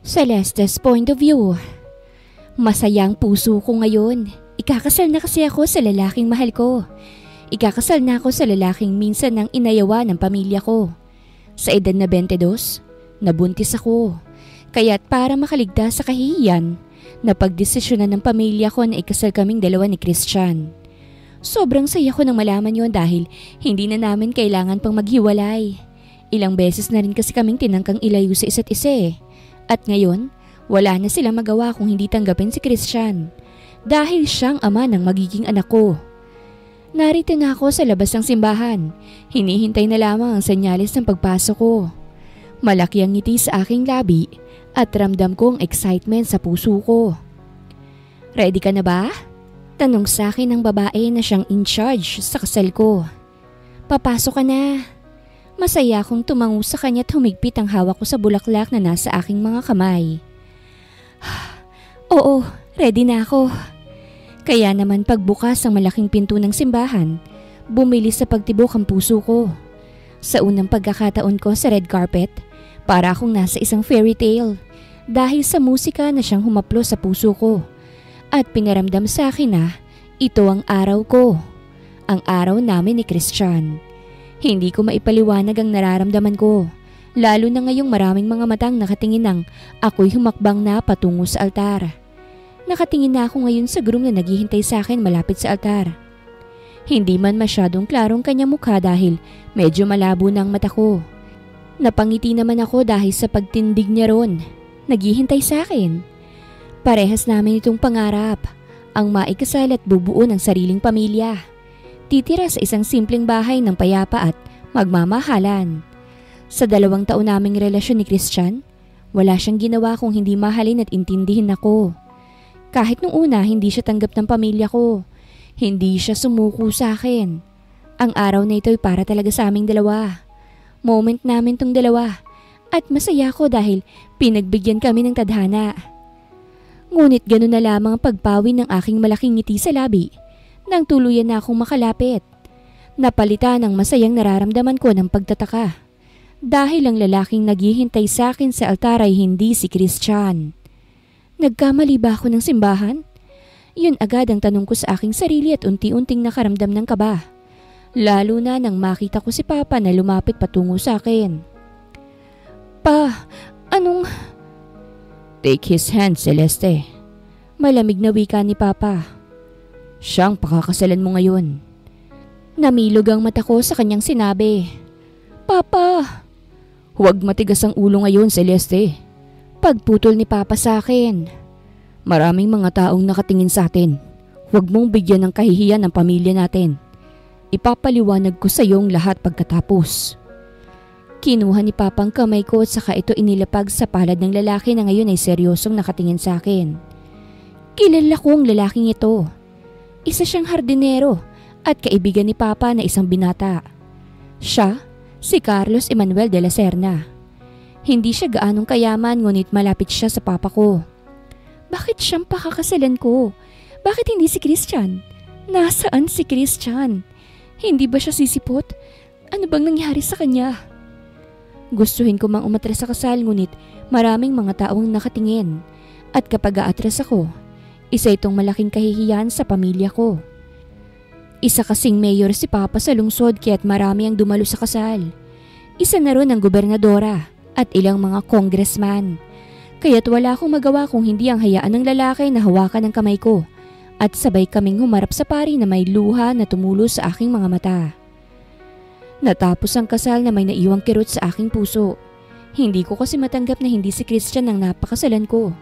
Celeste's point of view. Masayang puso ko ngayon. Ikakasal na kasi ako sa lalaking mahal ko. Ikakasal na ako sa lalaking minsan nang inayawa ng pamilya ko. Sa edad na 22, nabuntis ako. Kaya't para makaligtas sa kahihiyan, napagdesisyonan ng pamilya ko na ikasal kaming dalawa ni Christian. Sobrang saya ko nang malaman yon dahil hindi na namin kailangan pang maghiwalay. Ilang beses na rin kasi kaming tinangkang ilayo sa isa't isa eh. At ngayon, wala na silang magawa kung hindi tanggapin si Christian dahil siyang ama ng magiging anak ko. Narito na ako sa labas ng simbahan. Hinihintay na lamang ang senyales ng pagpasok ko. Malaki ang ngiti sa aking labi at ramdam ko ang excitement sa puso ko. Ready ka na ba? Tanong sa akin ng babae na siyang in charge sa kasal ko. Papasok ka na. Masaya akong tumango sa kanya at humigpit ang hawak ko sa bulaklak na nasa aking mga kamay. Oo, ready na ako. Kaya naman pagbukas ang malaking pinto ng simbahan, bumilis sa pagtibok ang puso ko. Sa unang pagkakataon ko sa red carpet, para akong nasa isang fairy tale dahil sa musika na siyang humaplo sa puso ko at pinaramdam sa akin na ito ang araw ko, ang araw namin ni Christian. Hindi ko maipaliwanag ang nararamdaman ko, lalo na ngayong maraming mga matang nakatingin ng ako'y humakbang na patungo sa altar. Nakatingin na ako ngayon sa groom na naghihintay sa akin malapit sa altar. Hindi man masyadong klarong kanyang mukha dahil medyo malabo na ang mata ko. Napangiti naman ako dahil sa pagtindig niya ron. Naghihintay sa akin. Parehas namin itong pangarap, ang maikasal at bubuo ng sariling pamilya. Titira sa isang simpleng bahay ng payapa at magmamahalan. Sa 2 taon naming relasyon ni Christian, wala siyang ginawa kung hindi mahalin at intindihin ako. Kahit nung una hindi siya tanggap ng pamilya ko, hindi siya sumuko sa akin. Ang araw na ito ay para talaga sa aming dalawa. Moment namin tong dalawa at masaya ko dahil pinagbigyan kami ng tadhana. Ngunit gano'n na lamang ang pagpawi ng aking malaking ngiti sa labi nang tuluyan na akong makalapit. Napalitan ang masayang nararamdaman ko ng pagtataka dahil ang lalaking naghihintay sa akin sa altar ay hindi si Christian. Nagkamali ba ako ng simbahan? Yun agad ang tanong ko sa aking sarili at unti-unting nakaramdam ng kaba. Lalo na nang makita ko si Papa na lumapit patungo sa akin. Pa, anong... Take his hand, Celeste. Malamig na wika ni Papa. Siyang pakakasalan mo ngayon. Namilog ang mata ko sa kanyang sinabi. Papa! Huwag matigas ang ulo ngayon, Celeste. Pagputol ni Papa sa akin. Maraming mga taong nakatingin sa atin. Huwag mong bigyan ng kahihiyan ng pamilya natin. Ipapaliwanag ko sa iyong lahat pagkatapos. Kinuha ni Papa ang kamay ko at saka ito inilapag sa palad ng lalaki na ngayon ay seryosong nakatingin sa akin. Kilala ko ang lalaking ito. Isa siyang hardinero at kaibigan ni Papa na isang binata. Siya, si Carlos Emmanuel de la Serna. Hindi siya gaanong kayaman ngunit malapit siya sa Papa ko. Bakit siyang pakakasalan ko? Bakit hindi si Christian? Nasaan si Christian? Hindi ba siya sisipot? Ano bang nangyari sa kanya? Gustuhin ko mang umatras sa kasal ngunit maraming mga taong nakatingin. At kapag aatras ako, isa itong malaking kahihiyan sa pamilya ko. Isa kasing mayor si Papa sa lungsod kaya't marami ang dumalo sa kasal. Isa na ron ang gobernadora at ilang mga congressman. Kaya't wala akong magawa kung hindi ang hayaan ng lalaki na hawakan ng kamay ko at sabay kaming humarap sa pari na may luha na tumulo sa aking mga mata. Natapos ang kasal na may naiwang kirot sa aking puso. Hindi ko kasi matanggap na hindi si Christian ang napakasalan ko.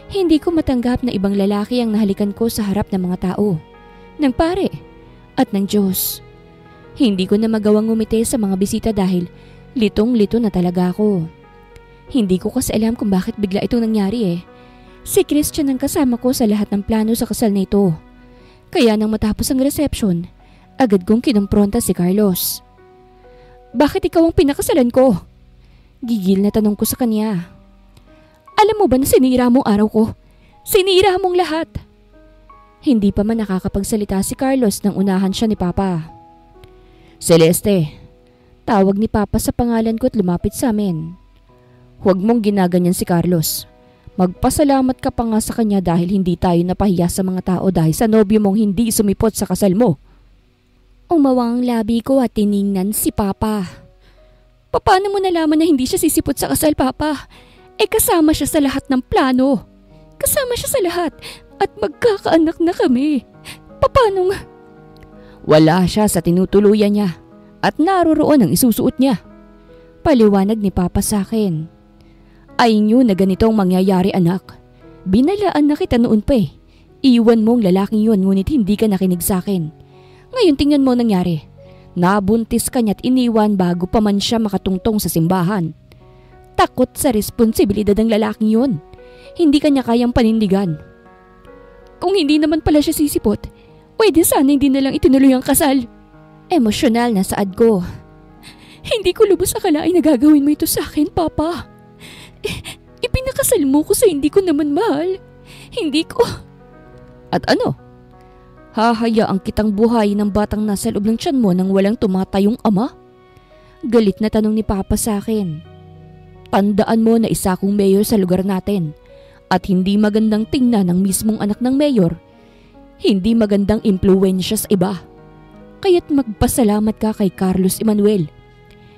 Hindi ko matanggap na ibang lalaki ang nahalikan ko sa harap ng mga tao, ng pare, at ng Diyos. Hindi ko na magawang ngumiti sa mga bisita dahil litong-lito na talaga ako. Hindi ko kasi alam kung bakit bigla itong nangyari eh. Si Christian ang kasama ko sa lahat ng plano sa kasal na ito. Kaya nang matapos ang reception, agad kong kinumpronta si Carlos. Bakit ikaw ang pinakasalan ko? Gigil na tanong ko sa kanya. Alam mo ba na sinira mong araw ko? Sinira mong lahat. Hindi pa man nakakapagsalita si Carlos nang unahan siya ni Papa. Celeste, Tawag ni Papa sa pangalan ko at lumapit sa amin. Huwag mong ginaganyan si Carlos. Magpasalamat ka pa nga sa kanya dahil hindi tayo napahiya sa mga tao dahil sa nobyo mong hindi sumipot sa kasal mo. Umawang labi ko at tiningnan si Papa. Paano mo nalaman na hindi siya sisipot sa kasal, Papa? Kasama siya sa lahat ng plano. Kasama siya sa lahat at magkakaanak na kami. Paano nga? Wala siya sa tinutuluyan niya at naroroon ang isusuot niya. Paliwanag ni Papa sa akin. I knew na ganito ang mangyayari, anak. Binalaan na kita noon pa eh. Iwan mo ang lalaking yun ngunit hindi ka nakinig sa akin. Ngayon tingnan mo nangyari. Nabuntis ka niya at iniwan bago pa man siya makatungtong sa simbahan. Takot sa responsibilidad ng lalaking yun. Hindi kanya kayang panindigan. Kung hindi naman pala siya sisipot, pwede sana hindi na lang itinuloy ang kasal. Emosyonal na saad ko. Hindi ko lubos akalain na gagawin mo ito sa akin, Papa. Ipinakasal mo ko sa hindi ko naman mahal. Hindi ko. At ano? Hahayaan kitang buhayin ng batang nasa loob ng tiyan mo nang walang tumatayong ama? Galit na tanong ni Papa sa akin. Tandaan mo na isa akong mayor sa lugar natin at hindi magandang tingnan ng mismong anak ng mayor. Hindi magandang impluwensya sa iba. Kaya't magpasalamat ka kay Carlos Emmanuel.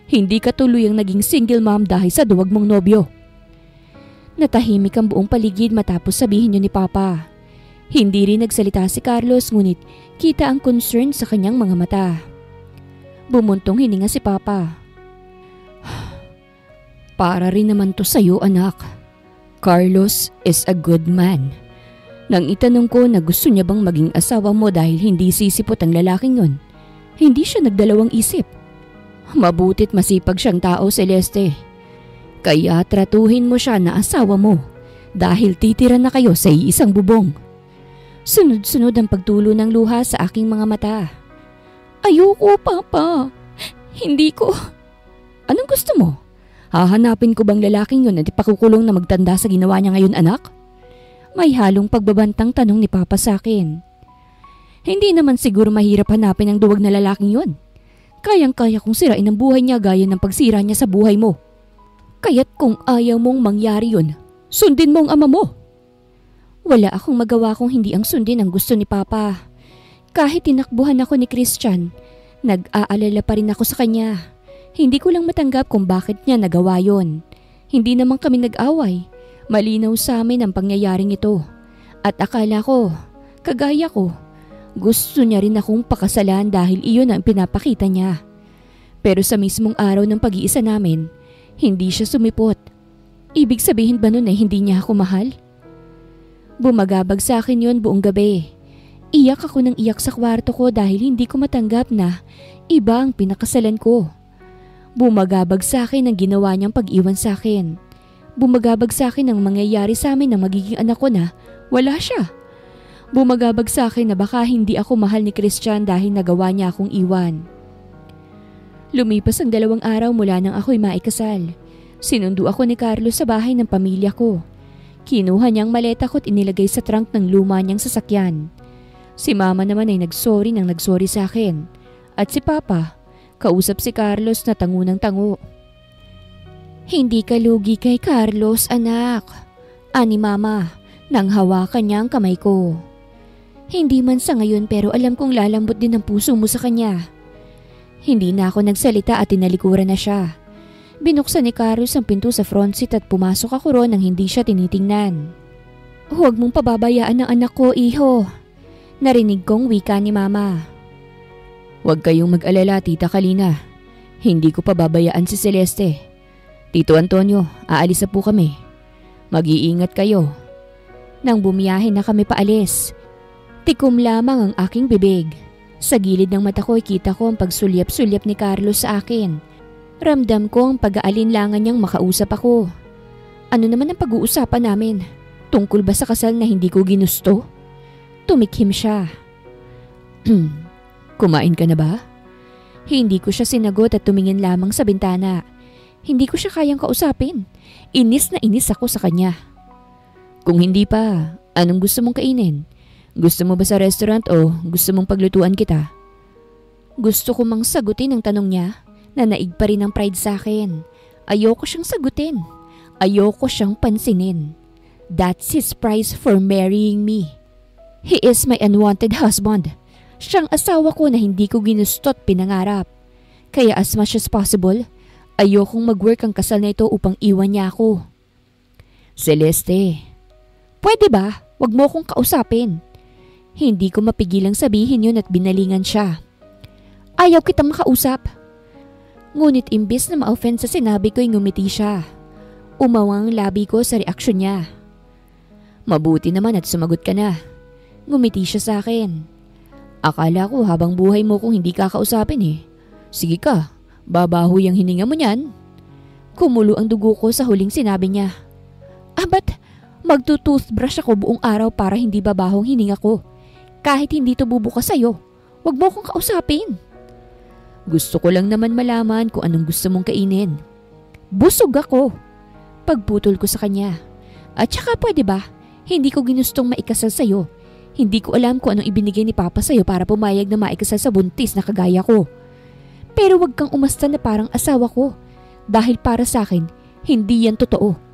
Hindi ka tuluyang naging single mom dahil sa duwag mong nobyo. Natahimik ang buong paligid matapos sabihin niyo ni Papa. Hindi rin nagsalita si Carlos ngunit kita ang concern sa kanyang mga mata. Bumuntong hininga si Papa. Para rin naman to sa'yo, anak. Carlos is a good man. Nang itanong ko na gusto niya bang maging asawa mo dahil hindi sisipot ang lalaking yun, hindi siya nagdalawang isip. Mabutit masipag siyang tao, Celeste. Kaya tratuhin mo siya na asawa mo dahil titira na kayo sa iisang bubong. Sunod-sunod ang pagtulo ng luha sa aking mga mata. Ayoko, Papa. Hindi ko. Anong gusto mo? Hahanapin ko bang lalaking yun at ipakukulong na magtanda sa ginawa niya ngayon, anak? May halong pagbabantang tanong ni Papa sa akin. Hindi naman siguro mahirap hanapin ang duwag na lalaking yun. Kayang-kaya kong sirain ang buhay niya gaya ng pagsira niya sa buhay mo. Kaya't kung ayaw mong mangyari yun, sundin mo ang ama mo. Wala akong magawa kung hindi ang sundin ang gusto ni Papa. Kahit tinakbuhan ako ni Christian, nag-aalala pa rin ako sa kanya. Hindi ko lang matanggap kung bakit niya nagawa yon. Hindi naman kami nag-away. Malinaw sa amin ang pangyayaring ito. At akala ko, kagaya ko, gusto niya rin akong pakasalan dahil iyon ang pinapakita niya. Pero sa mismong araw ng pag-iisa namin, hindi siya sumipot. Ibig sabihin ba nun ay hindi niya ako mahal? Bumagabag sa akin yon buong gabi. Iyak ako ng iyak sa kwarto ko dahil hindi ko matanggap na iba ang pinakasalan ko. Bumagabag sa akin ang ginawa niyang pag-iwan sa akin. Bumagabag sa akin ang mangyayari sa amin ng magiging anak ko na wala siya. Bumagabag sa akin na baka hindi ako mahal ni Christian dahil nagawa niya akong iwan. Lumipas ang 2 araw mula nang ako'y maikasal. Sinundo ako ni Carlos sa bahay ng pamilya ko. Kinuha niyang maleta ko at inilagay sa trunk ng luma niyang sasakyan. Si Mama naman ay nagsorry sa akin. At si Papa, kausap si Carlos na tango ng tango. Hindi ka lugi kay Carlos, anak. Ani Mama, nang hawakan niya ang kamay ko. Hindi man sa ngayon pero alam kong lalambot din ang puso mo sa kanya. Hindi na ako nagsalita at tinalikuran na siya. Binuksan ni Carlos ang pinto sa front seat at pumasok ako roon nang hindi siya tinitingnan. Huwag mong pababayaan ang anak ko, iho. Narinig kong wika ni Mama. Huwag kayong mag-alala, Tita Kalina. Hindi ko pababayaan si Celeste. Tito Antonio, aalis na po kami. Mag-iingat kayo. Nang bumiyahe na kami paalis, tikom lamang ang aking bibig. Sa gilid ng mata ko kita ko ang pagsulyap-sulyap ni Carlos sa akin. Ramdam ko ang pag-aalinlangan niyang makausap ako. Ano naman ang pag-uusapan namin? Tungkol ba sa kasal na hindi ko ginusto? Tumikhim siya. Kumain ka na ba? Hindi ko siya sinagot at tumingin lamang sa bintana. Hindi ko siya kayang kausapin. Inis na inis ako sa kanya. Kung hindi pa, anong gusto mong kainin? Gusto mo ba sa restaurant o gusto mong paglutuan kita? Gusto ko mang sagutin ang tanong niya Nanaig pa rin ang pride sa akin. Ayoko siyang sagutin. Ayoko siyang pansinin. That's his price for marrying me. He is my unwanted husband. Siyang asawa ko na hindi ko ginusto't pinangarap. Kaya as much as possible, ayokong mag-work ang kasal na ito upang iwan niya ako. Celeste, pwede ba? Wag mo akong kausapin. Hindi ko mapigilang sabihin yun at binalingan siya. Ayaw kitang makausap. Ngunit imbes na ma-offend sa sinabi ko'y ngumiti siya. Umawang labi ko sa reaksyon niya. Mabuti naman at sumagot ka na. Ngumiti siya sa akin. Akala ko habang buhay mo kung hindi kakausapin eh. Sige ka, babahoy ang hininga mo niyan. Kumulo ang dugo ko sa huling sinabi niya. Ba't magtutoothbrush ako buong araw para hindi babahong hininga ko? Kahit hindi to bubukas sa'yo, wag mo akong kausapin. Gusto ko lang naman malaman kung anong gusto mong kainin. Busog ako. Pagputol ko sa kanya. At saka pwede ba, hindi ko ginustong maikasal sa'yo. Hindi ko alam kung anong ibinigay ni Papa sa'yo para pumayag na maikasal sa buntis na kagaya ko. Pero wag kang umasta na parang asawa ko. Dahil para sa akin, hindi yan totoo.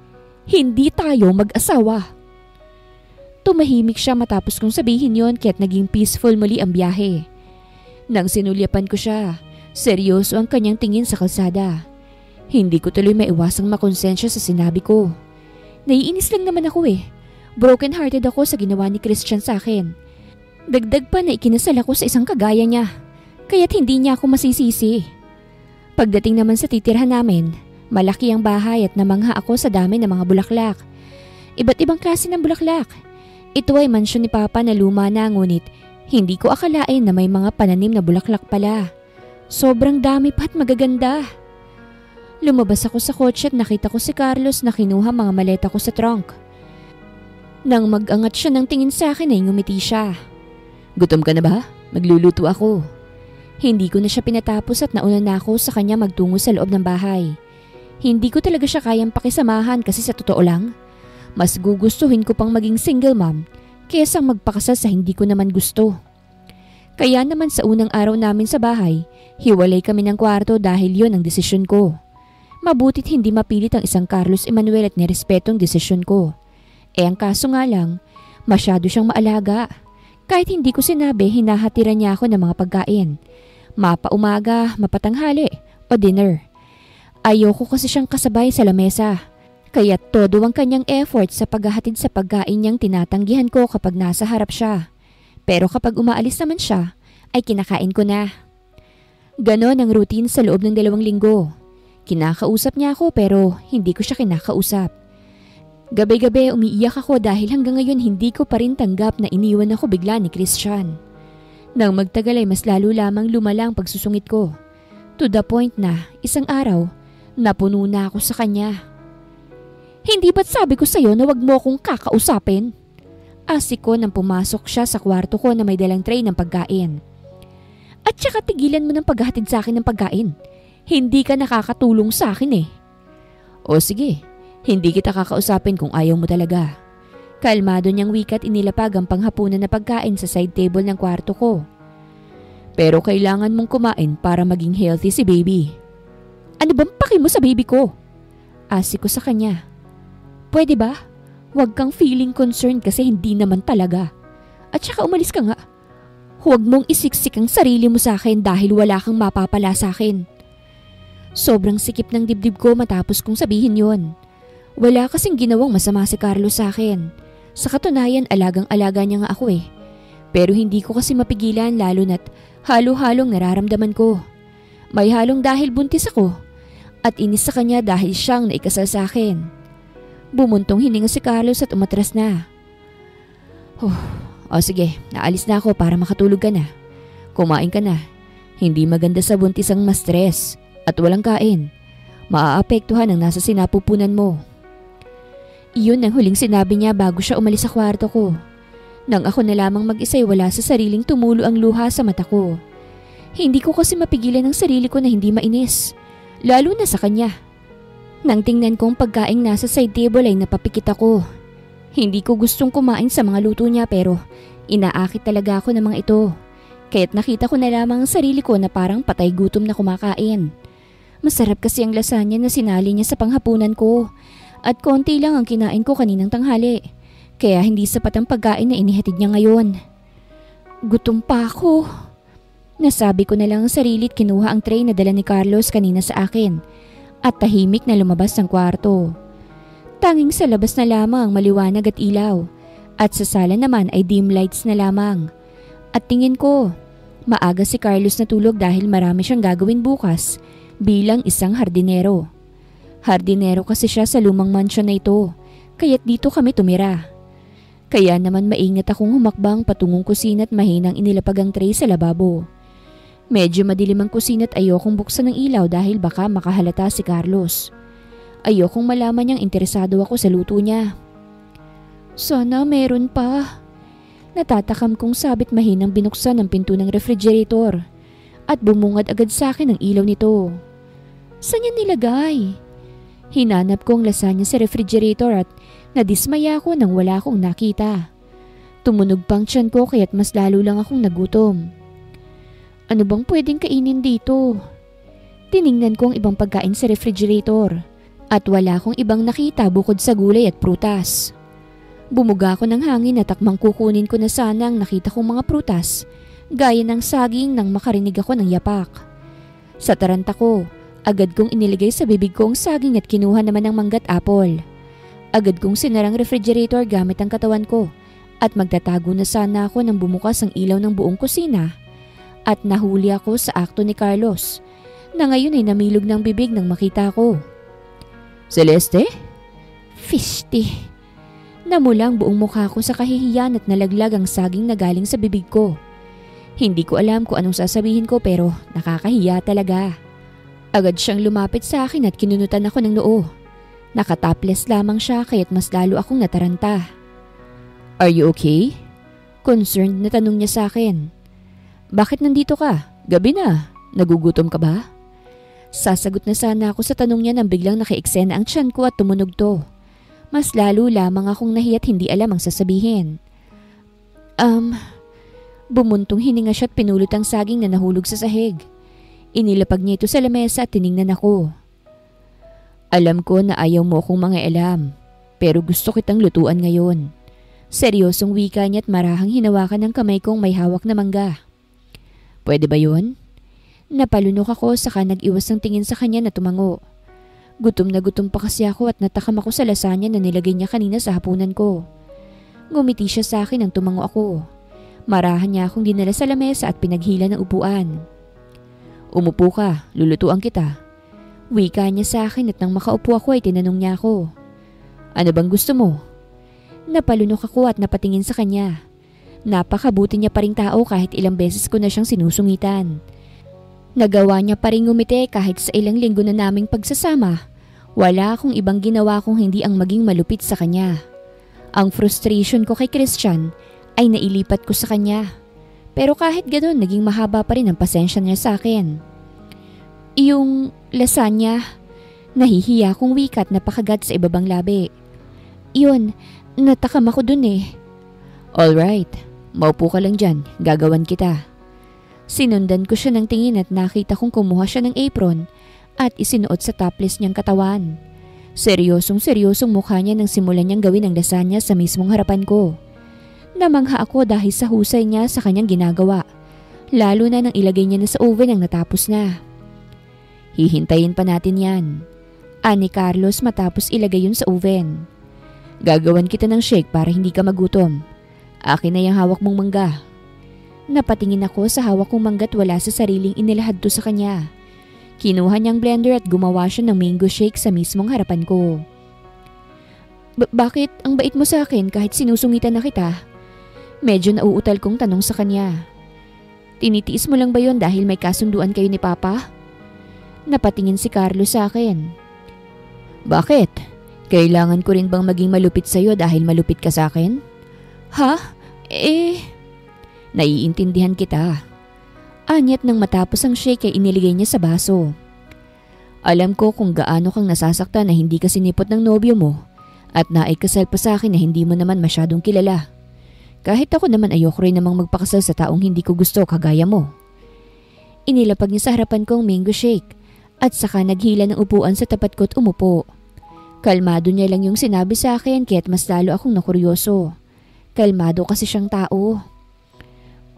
Hindi tayo mag-asawa. Tumahimik siya matapos kong sabihin yon kaya't naging peaceful muli ang biyahe. Nang sinulyapan ko siya, seryoso ang kanyang tingin sa kalsada. Hindi ko tuloy maiwasang makonsensya sa sinabi ko. Naiinis lang naman ako eh. Broken hearted ako sa ginawa ni Christian sa akin. Dagdag pa na ikinasal ako sa isang kagaya niya. Kaya't hindi niya ako masisisi. Pagdating naman sa titirhan namin, malaki ang bahay at namangha ako sa dami ng mga bulaklak. Iba't ibang klase ng bulaklak. Ito ay mansyon ni Papa na luma na ngunit hindi ko akalain na may mga pananim na bulaklak pala. Sobrang dami pa at magaganda. Lumabas ako sa kotse at nakita ko si Carlos na kinuha mga maleta ko sa trunk. Nang mag-angat siya ng tingin sa akin ay ngumiti siya. Gutom ka na ba? Magluluto ako. Hindi ko na siya pinatapos at nauna na ako sa kanya magtungo sa loob ng bahay. Hindi ko talaga siya kayang pakisamahan kasi sa totoo lang, mas gugustuhin ko pang maging single mom kaysa magpakasal sa hindi ko naman gusto. Kaya naman sa unang araw namin sa bahay, hiwalay kami ng kwarto dahil yon ang desisyon ko. Mabutit hindi mapilit ang isang Carlos Emmanuel at nirespetong desisyon ko. Ang kaso nga lang, masyado siyang maalaga. Kahit hindi ko sinabi, hinahatiran niya ako ng mga pagkain. Mapaumaga, mapatanghali o dinner. Ayoko kasi siyang kasabay sa lamesa. Kaya todo ang kanyang effort sa paghahatid sa pagkain niyang tinatanggihan ko kapag nasa harap siya. Pero kapag umaalis naman siya, ay kinakain ko na. Ganon ang routine sa loob ng 2 linggo. Kinakausap niya ako pero hindi ko siya kinakausap. Gabi-gabi umiiyak ako dahil hanggang ngayon hindi ko pa rin tanggap na iniwan ako bigla ni Christian. Nang magtagal ay mas lalo lamang lumala ang pagsusungit ko. To the point na isang araw, napuno na ako sa kanya. Hindi ba't sabi ko sa'yo na wag mo akong kakausapin? Asik ko nang pumasok siya sa kwarto ko na may dalang tray ng pagkain. At saka tigilan mo ng paghahatid sa akin ng pagkain. Hindi ka nakakatulong sa akin eh. O sige, hindi kita kakausapin kung ayaw mo talaga. Kalmado niyang wikat inilapag ang panghapunan na pagkain sa side table ng kwarto ko. Pero kailangan mong kumain para maging healthy si baby. Ano bang paki mo sa baby ko? Asik ko sa kanya. Pwede ba? Huwag kang feeling concerned kasi hindi naman talaga. At saka umalis ka nga. Huwag mong isiksik ang sarili mo sa akin dahil wala kang mapapala sa akin. Sobrang sikip ng dibdib ko matapos kong sabihin yon. Wala kasing ginawang masama si Carlos sa akin. Sa katunayan, alagang-alaga niya nga ako eh. Pero hindi ko kasi mapigilan lalo na't halo-halong nararamdaman ko. May halong dahil buntis ako at inis sa kanya dahil siyang naikasal sa akin. Bumuntong hininga si Carlos at umatras na. O sige, naalis na ako para makatulog ka na. Kumain ka na. Hindi maganda sa buntis ang ma-stress at walang kain. Maaapektuhan ang nasa sinapupunan mo. Iyon ang huling sinabi niya bago siya umalis sa kwarto ko. Nang ako na lamang mag-isa'y wala sa sariling tumulo ang luha sa mata ko. Hindi ko kasi mapigilan ang sarili ko na hindi mainis. Lalo na sa kanya. Nang tingnan kong pagkaing nasa side table ay napapikit ako. Hindi ko gustong kumain sa mga luto niya pero inaakit talaga ako ng mga ito. Kaya't nakita ko na lamang ang sarili ko na parang patay gutom na kumakain. Masarap kasi ang lasagna na sinali niya sa panghapunan ko. At konti lang ang kinain ko kaninang tanghali. Kaya hindi sapat ang pagkain na inihatid niya ngayon. Gutom pa ako. Nasabi ko na lang ang sarili at kinuha ang tray na dala ni Carlos kanina sa akin. At tahimik na lumabas ng kwarto. Tanging sa labas na lamang maliwanag at ilaw. At sa sala naman ay dim lights na lamang. At tingin ko, maaga si Carlos natulog dahil marami siyang gagawin bukas bilang isang hardinero. Hardinero kasi siya sa lumang mansyon na ito, kaya't dito kami tumira. Kaya naman maingat akong humakbang patungong kusina at mahinang inilapag ang tray sa lababo. Medyo madilim ang kusina at ayokong buksan ng ilaw dahil baka makahalata si Carlos. Ayokong malaman niyang interesado ako sa luto niya. Sana meron pa. Natatakam kong sabit mahinang binuksan ang pinto ng refrigerator at bumungad agad sa akin ang ilaw nito. Saan niya nilagay? Hinanap ko ang lasagna sa refrigerator at nadismaya ako nang wala akong nakita. Tumunog pang tiyan ko kaya't mas lalo lang akong nagutom. Ano bang pwedeng kainin dito? Tiningnan ko ang ibang pagkain sa refrigerator at wala akong ibang nakita bukod sa gulay at prutas. Bumuga ako ng hangin at takmang kukunin ko na sana ang nakita kong mga prutas gaya ng saging nang makarinig ako ng yapak. Sa taranta ko, agad kong iniligay sa bibig ko ang saging at kinuha naman ng mangga at apple. Agad kong sinarang refrigerator gamit ang katawan ko at magtatago na sana ako nang bumukas ang ilaw ng buong kusina. At nahuli ako sa akto ni Carlos na ngayon ay namilog ng bibig nang makita ko. Celeste? Fishty. Namula ang buong mukha ko sa kahihiyan at nalaglag ang saging na galing sa bibig ko. Hindi ko alam kung anong sasabihin ko pero nakakahiya talaga. Agad siyang lumapit sa akin at kinunutan ako ng noo. Nakatopless lamang siya kaya't mas lalo akong nataranta. Are you okay? Concerned na tanong niya sa akin. Bakit nandito ka? Gabi na. Nagugutom ka ba? Sasagot na sana ako sa tanong niya nang biglang nakieksena ang tiyan ko at tumunog to. Mas lalo lamang akong nahiya't hindi alam ang sasabihin. Bumuntong hininga siya at pinulot ang saging na nahulog sa sahig. Inilapag niya ito sa lamesa at tiningnan ako. Alam ko na ayaw mo akong mangialam, pero gusto kitang lutuan ngayon. Seryosong wika niya at marahang hinawakan ng kamay kong may hawak na mangga. Pwede ba yun? Napalunok ako saka nag-iwas ng tingin sa kanya na tumango. Gutom na gutom pa kasi ako at natakam ako sa lasagna na nilagay niya kanina sa hapunan ko. Ngumiti siya sa akin nang tumango ako. Marahan niya akong dinala sa lamesa at pinaghila ng upuan. Umupo ka, lulutuan kita. Wika niya sa akin at nang makaupo ako ay tinanong niya ako. Ano bang gusto mo? Napalunok ako at napatingin sa kanya. Napakabuti niya pa ring tao kahit ilang beses ko na siyang sinusungitan. Nagawa niya pa ring ngumiti kahit sa ilang linggo na naming pagsasama. Wala akong ibang ginawa kung hindi ang maging malupit sa kanya. Ang frustration ko kay Christian ay nailipat ko sa kanya. Pero kahit ganoon naging mahaba pa rin ang pasensya niya sa akin. Yung lasagna, nahihiya kong wikat na pakagat sa ibabang labi. Yun, natakam ako dun eh. Alright, maupo ka lang dyan, gagawan kita. Sinundan ko siya ng tingin at nakita kong kumuha siya ng apron at isinuot sa topless niyang katawan. Seryosong mukha niya nang simulan niyang gawin ang lasagna sa mismong harapan ko. Namangha ako dahil sa husay niya sa kanyang ginagawa, lalo na nang ilagay niya na sa oven ang natapos na. Hihintayin pa natin yan, ani Carlos matapos ilagay yun sa oven. Gagawan kita ng shake para hindi ka magutom. Akin na yung hawak mong mangga. Napatingin ako sa hawak kong mangga't wala sa sariling inilahad to sa kanya. Kinuha niyang blender at gumawa siya ng mango shake sa mismong harapan ko. Bakit ang bait mo sa akin kahit sinusungitan na kita? Medyo nauutal kong tanong sa kanya. Tinitiis mo lang ba yon dahil may kasunduan kayo ni Papa? Napatingin si Carlos sa akin. Bakit? Kailangan ko rin bang maging malupit sa'yo dahil malupit ka sa akin? Ha? Naiintindihan kita. Anyat nang matapos ang shake ay iniligay niya sa baso. Alam ko kung gaano kang nasasaktan na hindi ka sinipot ng nobyo mo at naikasal pa sa akin na hindi mo naman masyadong kilala. Kahit ako naman ayoko rin namang magpakasal sa taong hindi ko gusto kagaya mo. Inilapag niya sa harapan ko ang mango shake At saka naghila ng upuan sa tapat ko at umupo. Kalmado niya lang yung sinabi sa akin kaya't mas lalo akong nakuryoso. Kalmado kasi siyang tao.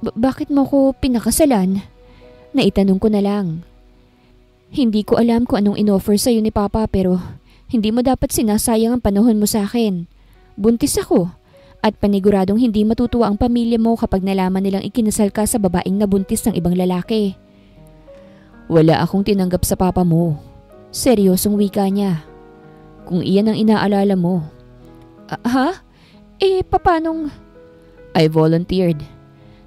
Bakit mo ko pinakasalan? Naitanong ko na lang. Hindi ko alam kung anong inoffer sa'yo ni Papa pero hindi mo dapat sinasayang ang panahon mo sa akin. Buntis ako at paniguradong hindi matutuwa ang pamilya mo kapag nalaman nilang ikinasal ka sa babaeng nabuntis ng ibang lalaki. Wala akong tinanggap sa papa mo. Seryosong wika niya. Kung iyan ang inaalala mo. Ha? Papanong? I volunteered.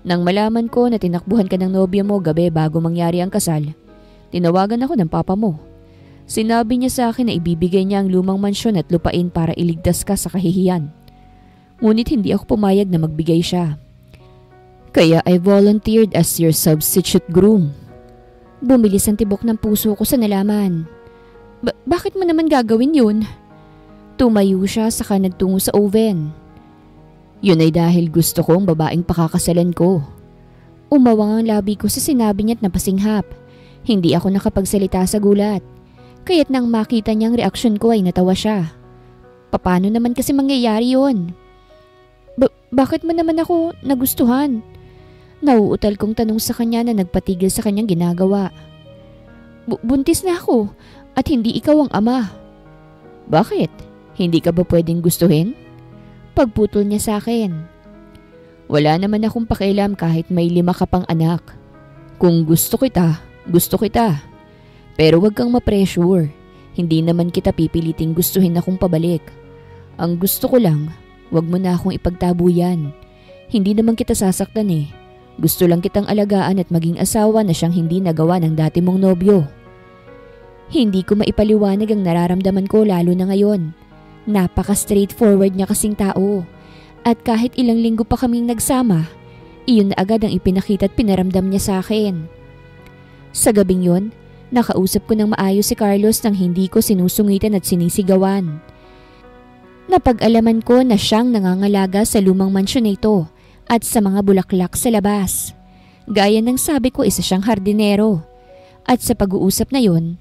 Nang malaman ko na tinakbuhan ka ng nobya mo gabi bago mangyari ang kasal, tinawagan ako ng papa mo. Sinabi niya sa akin na ibibigay niya ang lumang mansyon at lupain para iligtas ka sa kahihiyan. Ngunit hindi ako pumayag na magbigay siya. Kaya I volunteered as your substitute groom. Bumilis ang tibok ng puso ko sa nalaman. Bakit mo naman gagawin yun? Tumayo siya saka nagtungo sa oven. Yun ay dahil gusto kong babaeng pakakasalan ko. Umawang ang labi ko sa sinabi niya at napasinghap. Hindi ako nakapagsalita sa gulat. Kaya't nang makita niyang reaksyon ko ay natawa siya. Paano naman kasi mangyayari yun? Bakit mo naman ako nagustuhan? Nauutal kong tanong sa kanya na nagpatigil sa kanyang ginagawa. Buntis na ako at hindi ikaw ang ama. Bakit? Hindi ka ba pwedeng gustuhin? Pagputol niya sa akin. Wala naman akong pakialam kahit may 5 ka pang anak. Kung gusto kita, gusto kita. Pero wag kang ma-pressure. Hindi naman kita pipiliting gustuhin akong pabalik. Ang gusto ko lang, wag mo na akong ipagtabuyan. Hindi naman kita sasaktan eh. Gusto lang kitang alagaan at maging asawa na siyang hindi nagawa ng dati mong nobyo. Hindi ko maipaliwanag ang nararamdaman ko lalo na ngayon. Napaka-straightforward niya kasing tao. At kahit ilang linggo pa kaming nagsama, iyon na agad ang ipinakita at pinaramdam niya sa akin. Sa gabing yon, nakausap ko ng maayos si Carlos nang hindi ko sinusungitan at sinisigawan. Napag-alaman ko na siyang nangangalaga sa lumang mansyon na ito at sa mga bulaklak sa labas. Gaya ng sabi ko, isa siyang hardinero. At sa pag-uusap na yon,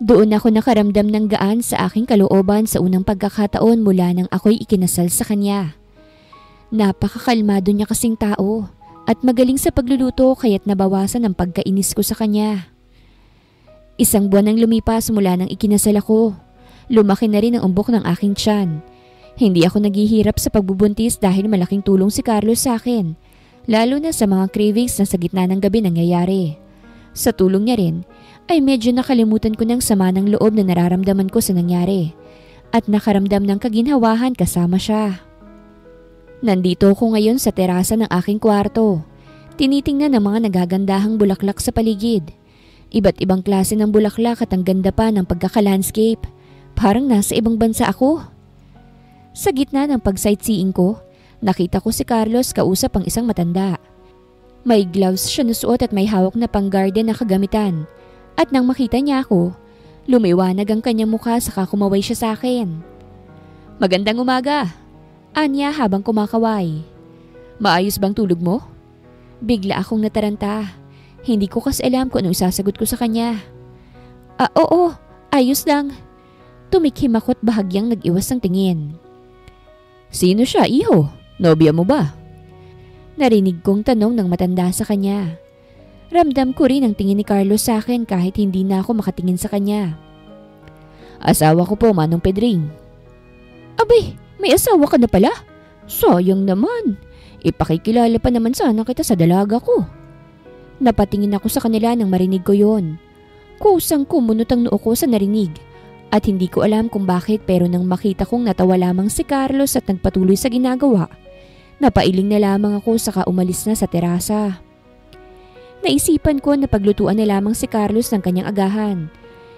doon ako nakaramdam ng gaan sa aking kalooban sa unang pagkakataon mula nang ako'y ikinasal sa kanya. Napakakalmado niya kasing tao at magaling sa pagluluto kaya't nabawasan ang pagkainis ko sa kanya. 1 buwan ang lumipas mula nang ikinasal ako. Lumaki na rin ang umbok ng aking tiyan. Hindi ako naghihirap sa pagbubuntis dahil malaking tulong si Carlos sa akin, lalo na sa mga cravings na sa gitna ng gabi nangyayari. Sa tulong niya rin, ay medyo nakalimutan ko ng sama ng loob na nararamdaman ko sa nangyari at nakaramdam ng kaginhawahan kasama siya. Nandito ako ngayon sa terasa ng aking kwarto. Tinitingnan ang mga nagagandahang bulaklak sa paligid. Iba't ibang klase ng bulaklak at ang ganda pa ng pagkaka-landscape. Parang nasa ibang bansa ako. Sa gitna ng pag-sightseeing ko, nakita ko si Carlos kausap ang isang matanda. May gloves siya na suot at may hawak na pang-garden na kagamitan. At nang makita niya ako, lumiwanag ang kanyang mukha saka kumaway siya sa akin. Magandang umaga, anya habang kumakaway. Maayos bang tulog mo? Bigla akong nataranta. Hindi ko kasi alam kung anong isasagot ko sa kanya. Oo, ayos lang. Tumikhim ako't bahagyang nag-iwas ng tingin. Sino siya, iho? Nobya mo ba? Narinig kong tanong ng matanda sa kanya. Ramdam ko rin ang tingin ni Carlos sa akin kahit hindi na ako makatingin sa kanya. Asawa ko po, Manong Pedring. Abay, may asawa ka na pala? Sayang naman. Ipakikilala pa naman sana kita sa dalaga ko. Napatingin ako sa kanila nang marinig ko yon. Kusang kumunot ang noo ko sa narinig. At hindi ko alam kung bakit pero nang makita kong natawa lamang si Carlos at nagpatuloy sa ginagawa, napailing na lamang ako saka umalis na sa terasa. Naisipan ko na paglutuan na lamang si Carlos ng kanyang agahan.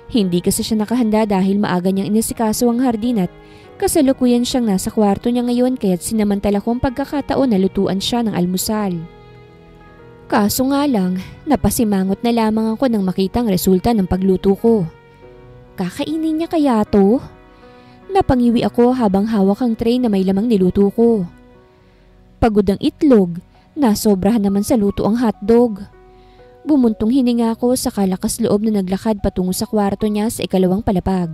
Hindi kasi siya nakahanda dahil maaga niyang inasikaso ang hardin at kasalukuyan siyang nasa kwarto niya ngayon kaya't sinamantala ko ang pagkakataon na lutuan siya ng almusal. Kaso nga lang, napasimangot na lamang ako nang makita ang resulta ng pagluto ko. Kakainin niya kaya to? Napangiwi ako habang hawak ang tray na may lamang niluto ko. Pagod ang itlog, nasobrahan naman sa luto ang hotdog. Bumuntong hininga ko sa kalakas loob na naglakad patungo sa kwarto niya sa ikalawang palapag.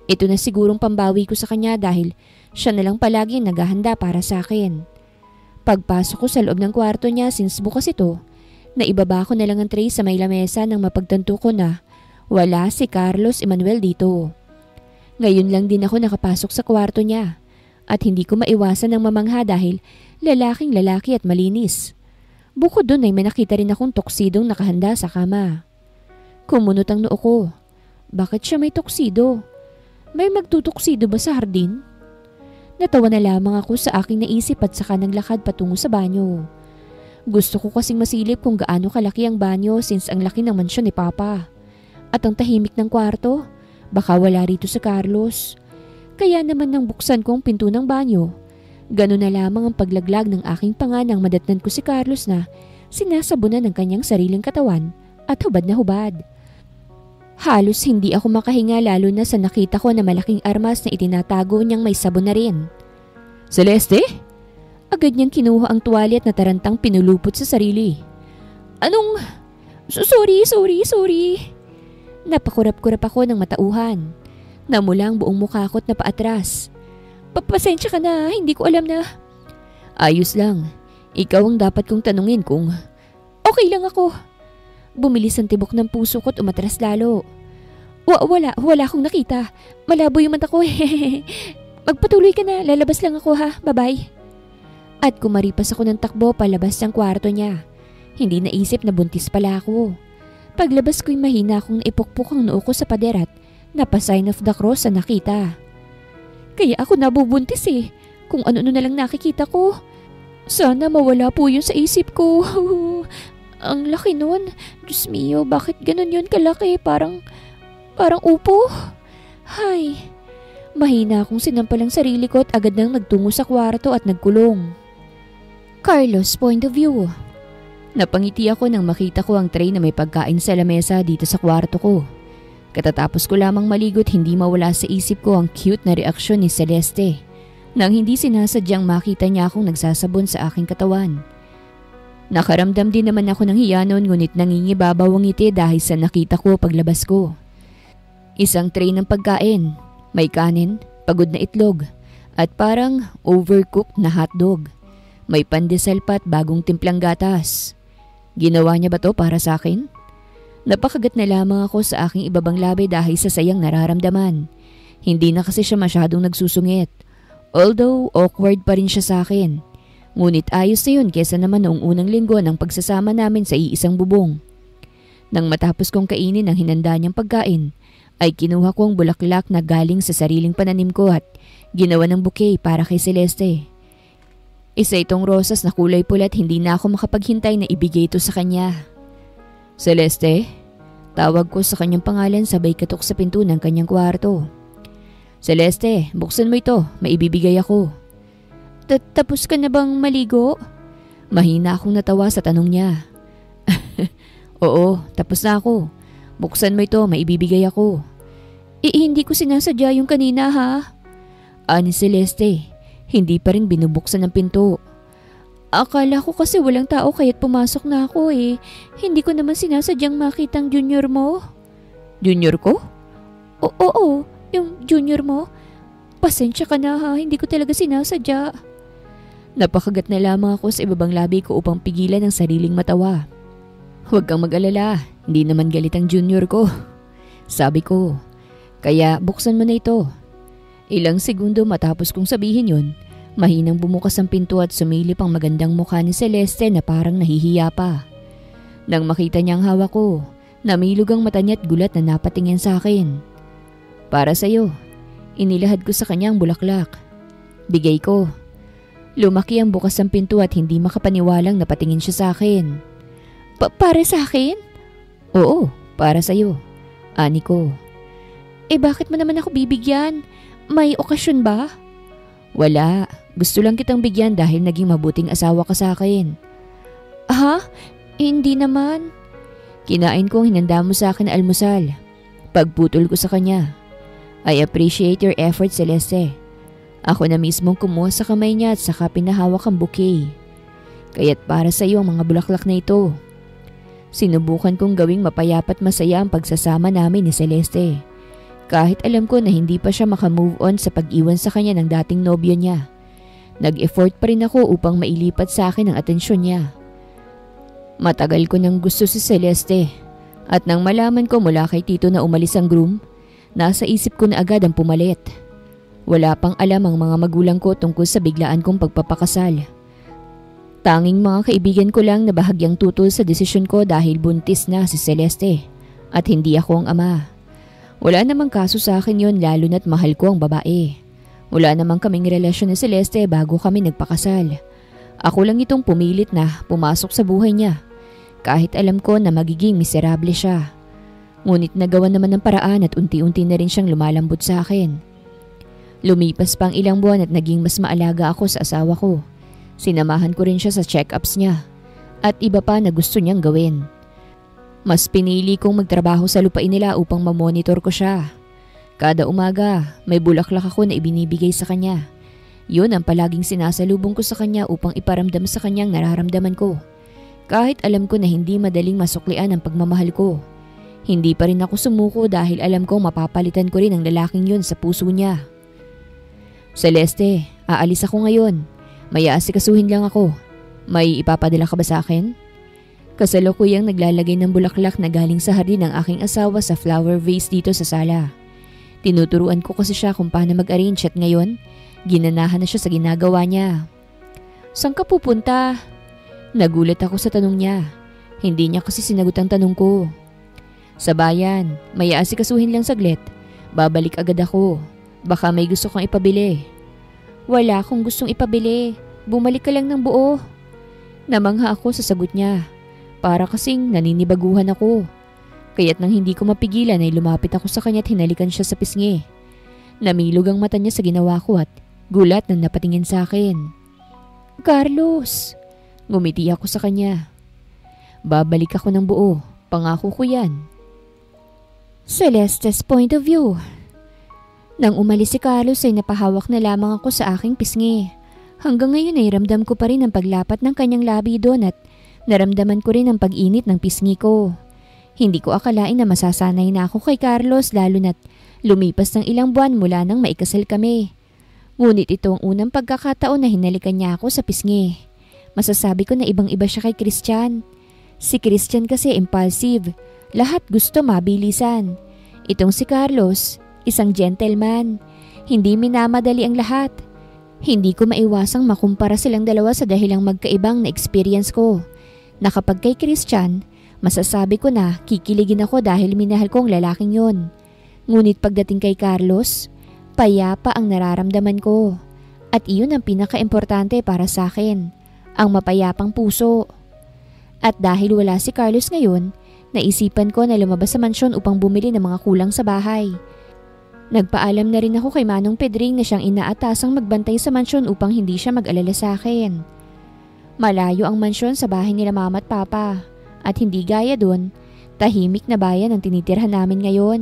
Ito na sigurong pambawi ko sa kanya dahil siya na lang palagi naghahanda para sa akin. Pagpasok ko sa loob ng kwarto niya since bukas ito, naibaba ko na lang ang tray sa may lamesa nang mapagtanto ko na wala si Carlos Emmanuel dito. Ngayon lang din ako nakapasok sa kwarto niya at hindi ko maiwasan ng mamangha dahil lalaking lalaki at malinis. Bukod doon ay may nakita rin akong toksidong nakahanda sa kama. Kumunot ang noo ko. Bakit siya may toksido? May magtutuksido ba sa hardin? Natawa na lamang ako sa aking naisip at saka naglakad patungo sa banyo. Gusto ko kasing masilip kung gaano kalaki ang banyo since ang laki ng mansyon ni Papa. At ang tahimik ng kwarto, baka wala rito si Carlos. Kaya naman nang buksan ko ang pinto ng banyo, gano'n na lamang ang paglaglag ng aking panga nang madatnan ko si Carlos na sinasabunan ng kanyang sariling katawan at hubad na hubad. Halos hindi ako makahinga lalo na sa nakita ko na malaking armas na itinatago niyang may sabon na rin. Celeste? Agad niyang kinuha ang tuwalya at natarantang pinulupot sa sarili. Anong? Sorry. Napakurap-kurap ako ng matauhan. Namula ang buong mukha ko't napaatras. Pasensya ka na, hindi ko alam na. Ayos lang. Ikaw ang dapat kong tanungin kung okay lang ako. Bumilis ang tibok ng puso ko't umatras lalo. Wala akong nakita. Malabo yung mata ko eh. Magpatuloy ka na, lalabas lang ako ha, bye-bye. At kumaripas ako ng takbo palabas ng kwarto niya. Hindi naisip na buntis pala ako. Paglabas ko'y mahina akong naipukpok ang noo ko sa pader at napa-sign of the cross sa nakita. Kaya ako nabubuntis eh. Kung ano na lang nakikita ko. Sana mawala po yun sa isip ko. Ang laki nun. Diyos mio, bakit ganun yun kalaki? Parang upo. Hay. Mahina akong sinampal ang sarili ko at agad nang nagtungo sa kwarto at nagkulong. Carlos' point of view. Napangiti ako nang makita ko ang tray na may pagkain sa lamesa dito sa kwarto ko. Katatapos ko lamang maligot, hindi mawala sa isip ko ang cute na reaksyon ni Celeste nang hindi sinasadyang makita niya akong nagsasabon sa aking katawan. Nakaramdam din naman ako ng hiya noon ngunit nangingibabaw ang ngiti dahil sa nakita ko paglabas ko. Isang tray ng pagkain, may kanin, pagod na itlog at parang overcooked na hotdog. May pandesal pa at bagong timplang gatas. Ginawa niya ba to para sa akin? Napakagat na lamang ako sa aking ibabang labi dahil sa sayang nararamdaman. Hindi na kasi siya masyadong nagsusungit. Although awkward pa rin siya sa akin. Ngunit ayos na yun kesa naman noong unang linggo ng pagsasama namin sa iisang bubong. Nang matapos kong kainin ang hinanda niyang pagkain, ay kinuha ko ang bulaklak na galing sa sariling pananim ko at ginawa ng bouquet para kay Celeste. Isa itong rosas na kulay pula at hindi na ako makapaghintay na ibigay ito sa kanya. Celeste, tawag ko sa kanyang pangalan sabay katok sa pinto ng kanyang kwarto. Celeste, buksan mo ito, may ibibigay ako. Tapos ka na bang maligo? Mahina akong natawa sa tanong niya. Oo, tapos na ako. Buksan mo ito, may ibibigay ako. Hindi ko sinasadya yung kanina ha? Ani Celeste, hindi pa rin binubuksan ng pinto. Akala ko kasi walang tao kaya't pumasok na ako eh. Hindi ko naman sinasadyang makitang junior mo. Junior ko? Oo, yung junior mo. Pasensya ka na ha, hindi ko talaga sinasadya. Napakagat na lamang ako sa ibabang labi ko upang pigilan ang sariling matawa. Huwag kang mag-alala, hindi naman galit ang junior ko. Sabi ko, kaya buksan mo na ito. Ilang segundo matapos kong sabihin yun, mahinang bumukas ang pinto at sumilip ang magandang mukha ni Celeste na parang nahihiya pa. Nang makita niya ang hawak ko, namilog ang mata niya at gulat na napatingin sa akin. Para sa'yo, inilahad ko sa kanya ang bulaklak. Bigay ko. Lumaki ang bukas ng pinto at hindi makapaniwalang napatingin siya sa akin. Para sa akin? Oo, para sa'yo. Ani ko. Bakit mo naman ako bibigyan? May okasyon ba? Wala. Gusto lang kitang bigyan dahil naging mabuting asawa ka sa akin. Ha? Hindi naman. Kinain ko ang hinanda mo sa akin na almusal. Pagputol ko sa kanya. I appreciate your effort, Celeste. Ako na mismong kumuha sa kamay niya at saka pinahawak ang bouquet. Kaya't para sa iyo ang mga bulaklak na ito. Sinubukan kong gawing mapayapa't masaya ang pagsasama namin ni Celeste. Kahit alam ko na hindi pa siya makamove on sa pag-iwan sa kanya ng dating nobyo niya. Nag-effort pa rin ako upang mailipat sa akin ang atensyon niya. Matagal ko nang gusto si Celeste at nang malaman ko mula kay Tito na umalis ang groom, nasa isip ko na agad ang pumalit. Wala pang alam ang mga magulang ko tungkol sa biglaan kong pagpapakasal. Tanging mga kaibigan ko lang na bahagyang tutol sa desisyon ko dahil buntis na si Celeste at hindi ako ang ama. Wala namang kaso sa akin yon, lalo na't mahal ko ang babae. Wala namang kaming relasyon ni Celeste bago kami nagpakasal. Ako lang itong pumilit na pumasok sa buhay niya kahit alam ko na magiging miserable siya. Ngunit nagawa naman ng paraan at unti-unti na rin siyang lumalambot sa akin. Lumipas pang ilang buwan at naging mas maalaga ako sa asawa ko. Sinamahan ko rin siya sa check-ups niya at iba pa na gusto niyang gawin. Mas pinili kong magtrabaho sa lupain nila upang mamonitor ko siya. Kada umaga, may bulaklak ako na ibinibigay sa kanya. Yun ang palaging sinasalubong ko sa kanya upang iparamdam sa kanyang nararamdaman ko. Kahit alam ko na hindi madaling masuklian ang pagmamahal ko. Hindi pa rin ako sumuko dahil alam kong mapapalitan ko rin ang lalaking yun sa puso niya. Celeste, aalis ako ngayon. May aasikasuhin lang ako. May ipapadala ka ba sa akin? Kasalukuyang naglalagay ng bulaklak na galing sa hardin ng aking asawa sa flower vase dito sa sala. Tinuturuan ko kasi siya kung paano mag-arrange at ngayon, ginanahan na siya sa ginagawa niya. Saan ka pupunta? Nagulat ako sa tanong niya. Hindi niya kasi sinagot ang tanong ko. Sa bayan, may aasikasuhin lang saglit. Babalik agad ako. Baka may gusto kang ipabili. Wala akong gustong ipabili. Bumalik ka lang ng buo. Namangha ako sa sagot niya. Para kasing naninibaguhan ako. Kaya't nang hindi ko mapigilan ay lumapit ako sa kanya at hinalikan siya sa pisngi. Namilog ang mata niya sa ginawa ko at gulat nang napatingin sa akin. Carlos! Ngumiti ako sa kanya. Babalik ako ng buo. Pangako ko yan. Celeste's point of view. Nang umalis si Carlos ay napahawak na lamang ako sa aking pisngi. Hanggang ngayon ay ramdam ko pa rin ang paglapat ng kanyang labi doon at naramdaman ko rin ang pag-init ng pisngi ko. Hindi ko akalain na masasanay na ako kay Carlos lalo na't lumipas ng ilang buwan mula nang maikasal kami. Ngunit ito ang unang pagkakataon na hinalikan niya ako sa pisngi. Masasabi ko na ibang-iba siya kay Christian. Si Christian kasi impulsive. Lahat gusto mabilisan. Itong si Carlos, isang gentleman. Hindi minamadali ang lahat. Hindi ko maiwasang makumpara silang dalawa sa dahilang magkaibang na experience ko. Na kapag kay Christian, masasabi ko na kikiligin ako dahil minahal ko ang lalaking yon. Ngunit pagdating kay Carlos, payapa ang nararamdaman ko. At iyon ang pinaka-importante para sa akin, ang mapayapang puso. At dahil wala si Carlos ngayon, naisipan ko na lumabas sa mansyon upang bumili ng mga kulang sa bahay. Nagpaalam na rin ako kay Manong Pedring na siyang inaatasang magbantay sa mansyon upang hindi siya mag-alala sa akin. Malayo ang mansyon sa bahay nila mama at papa at hindi gaya dun, tahimik na bayan ang tinitirhan namin ngayon.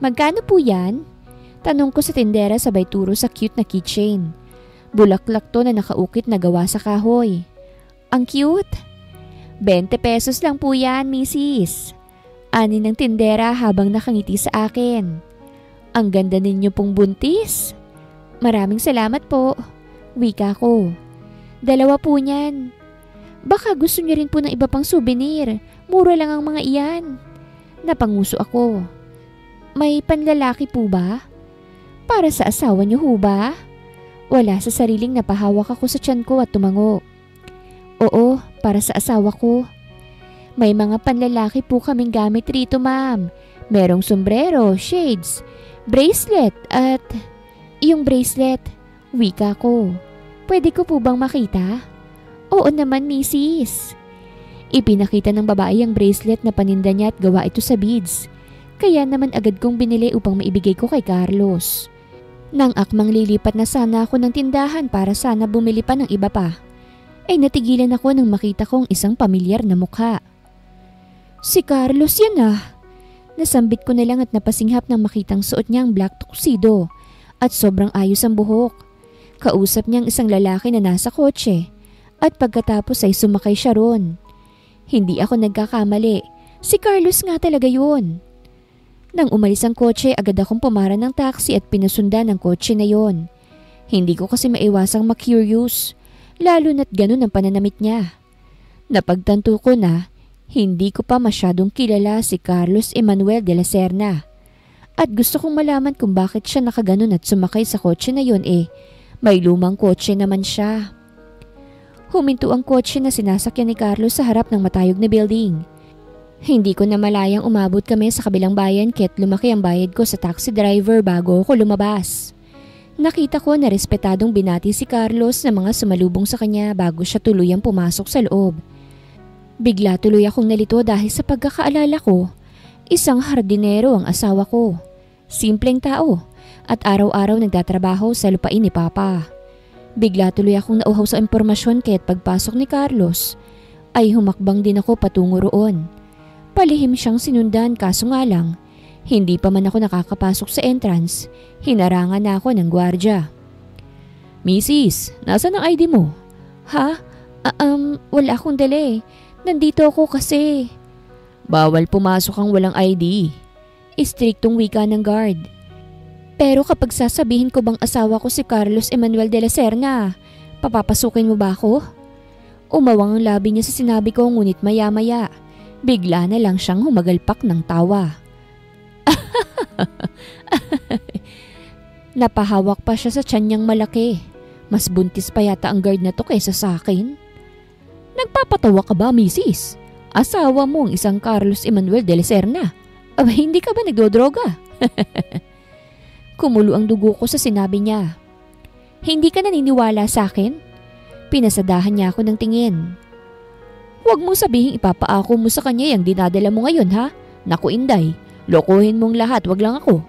Magkano po yan? Tanong ko sa tindera sabay turo sa cute na keychain. Bulaklak to na nakaukit na gawa sa kahoy. Ang cute! 20 pesos lang po yan, misis. Ani ng tindera habang nakangiti sa akin. Ang ganda ninyo pong buntis. Maraming salamat po. Wika ko. 2 po niyan. Baka gusto niyo rin po ng iba pang souvenir. Mura lang ang mga iyan. Napanguso ako. May panlalaki po ba? Para sa asawa niyo ho ba? Wala sa sariling napahawak ako sa tiyan ko at tumango. Oo, para sa asawa ko. May mga panlalaki po kaming gamit rito, ma'am. Merong sombrero, shades, bracelet at... Yung bracelet, wika ko. Pwede ko po bang makita? Oo naman, misis. Ipinakita ng babae ang bracelet na paninda niya at gawa ito sa beads. Kaya naman agad kong binili upang maibigay ko kay Carlos. Nang akmang lilipat na sana ako ng tindahan para sana bumili pa ng iba pa, ay natigilan ako nang makita kong isang pamilyar na mukha. Si Carlos yan ah. Nasambit ko na lang at napasinghap nang makitang suot niya ang black tuxedo at sobrang ayos ang buhok. Kausap niya ang isang lalaki na nasa kotse at pagkatapos ay sumakay siya ron. Hindi ako nagkakamali. Si Carlos nga talaga yun. Nang umalis ang kotse, agad akong pumara ng taxi at pinasundan ng kotse na yon. Hindi ko kasi maiwasang ma-curious, lalo na't ganun ang pananamit niya. Napagtanto ko na hindi ko pa masyadong kilala si Carlos Emmanuel de la Serna. At gusto kong malaman kung bakit siya nakaganon at sumakay sa kotse na yon may lumang kotse naman siya. Huminto ang kotse na sinasakyan ni Carlos sa harap ng matayog na building. Hindi ko na malayang umabot kami sa kabilang bayan kaya't lumaki ang bayad ko sa taxi driver bago ako lumabas. Nakita ko na respetadong binati si Carlos na mga sumalubong sa kanya bago siya tuluyang pumasok sa loob. Bigla tuloy akong nalito dahil sa pagkakaalala ko, isang hardinero ang asawa ko. Simpleng tao at araw-araw nagtatrabaho sa lupain ni Papa. Bigla tuloy akong nauhaw sa impormasyon kaya't pagpasok ni Carlos ay humakbang din ako patungo roon. Palihim siyang sinundan kaso nga lang, hindi pa man ako nakakapasok sa entrance, hinarangan na ako ng gwardya. "Mrs., nasaan ang ID mo?" "Ha? Wala akong dala eh. Nandito ako kasi." "Bawal pumasok ang walang ID." Istriktong wika ng guard. "Pero kapag sasabihin ko bang asawa ko si Carlos Emmanuel de la Serna, papapasukin mo ba ako?" Umawang ang labi niya sa sinabi ko ngunit maya-maya, bigla na lang siyang humagalpak ng tawa. Napahawak pa siya sa tiyan niyang malaki. Mas buntis pa yata ang guard na to kaysa sa akin. "Nagpapatawa ka ba, Mrs.? Asawa mo ang isang Carlos Emmanuel de la Serna. Aba, hindi ka ba nagdodroga?" Kumulo ang dugo ko sa sinabi niya. "Hindi ka naniniwala sa akin?" Pinasadahan niya ako ng tingin. "Huwag mo sabihing ipapaako mo sa kanya yung dinadala mo ngayon, ha? Naku Inday, lokohin mong lahat, wag lang ako.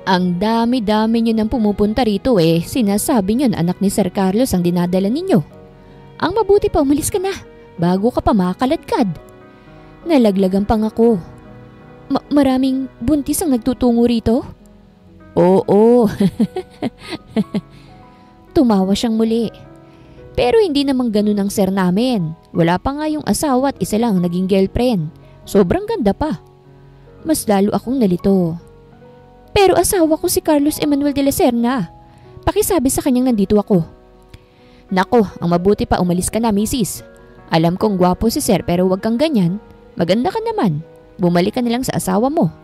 Ang dami-dami nyo nang pumupunta rito sinasabi nyo na anak ni Sir Carlos ang dinadala ninyo. Ang mabuti pa umalis ka na, bago ka pa makaladkad." Nalaglagan pang ako. Maraming buntis ang nagtutungo rito?" "Oo." Tumawa siyang muli. "Pero hindi namang ganun ang sir namin. Wala pa nga yung asawa at isa lang naging girlfriend. Sobrang ganda pa." Mas lalo akong nalito. "Pero asawa ko si Carlos Emmanuel de la Serna. Pakisabi sa kanyang nandito ako." "Nako, ang mabuti pa umalis ka na, Mrs. Alam kong gwapo si sir pero wag kang ganyan. Maganda ka naman. Bumalik ka na lang sa asawa mo."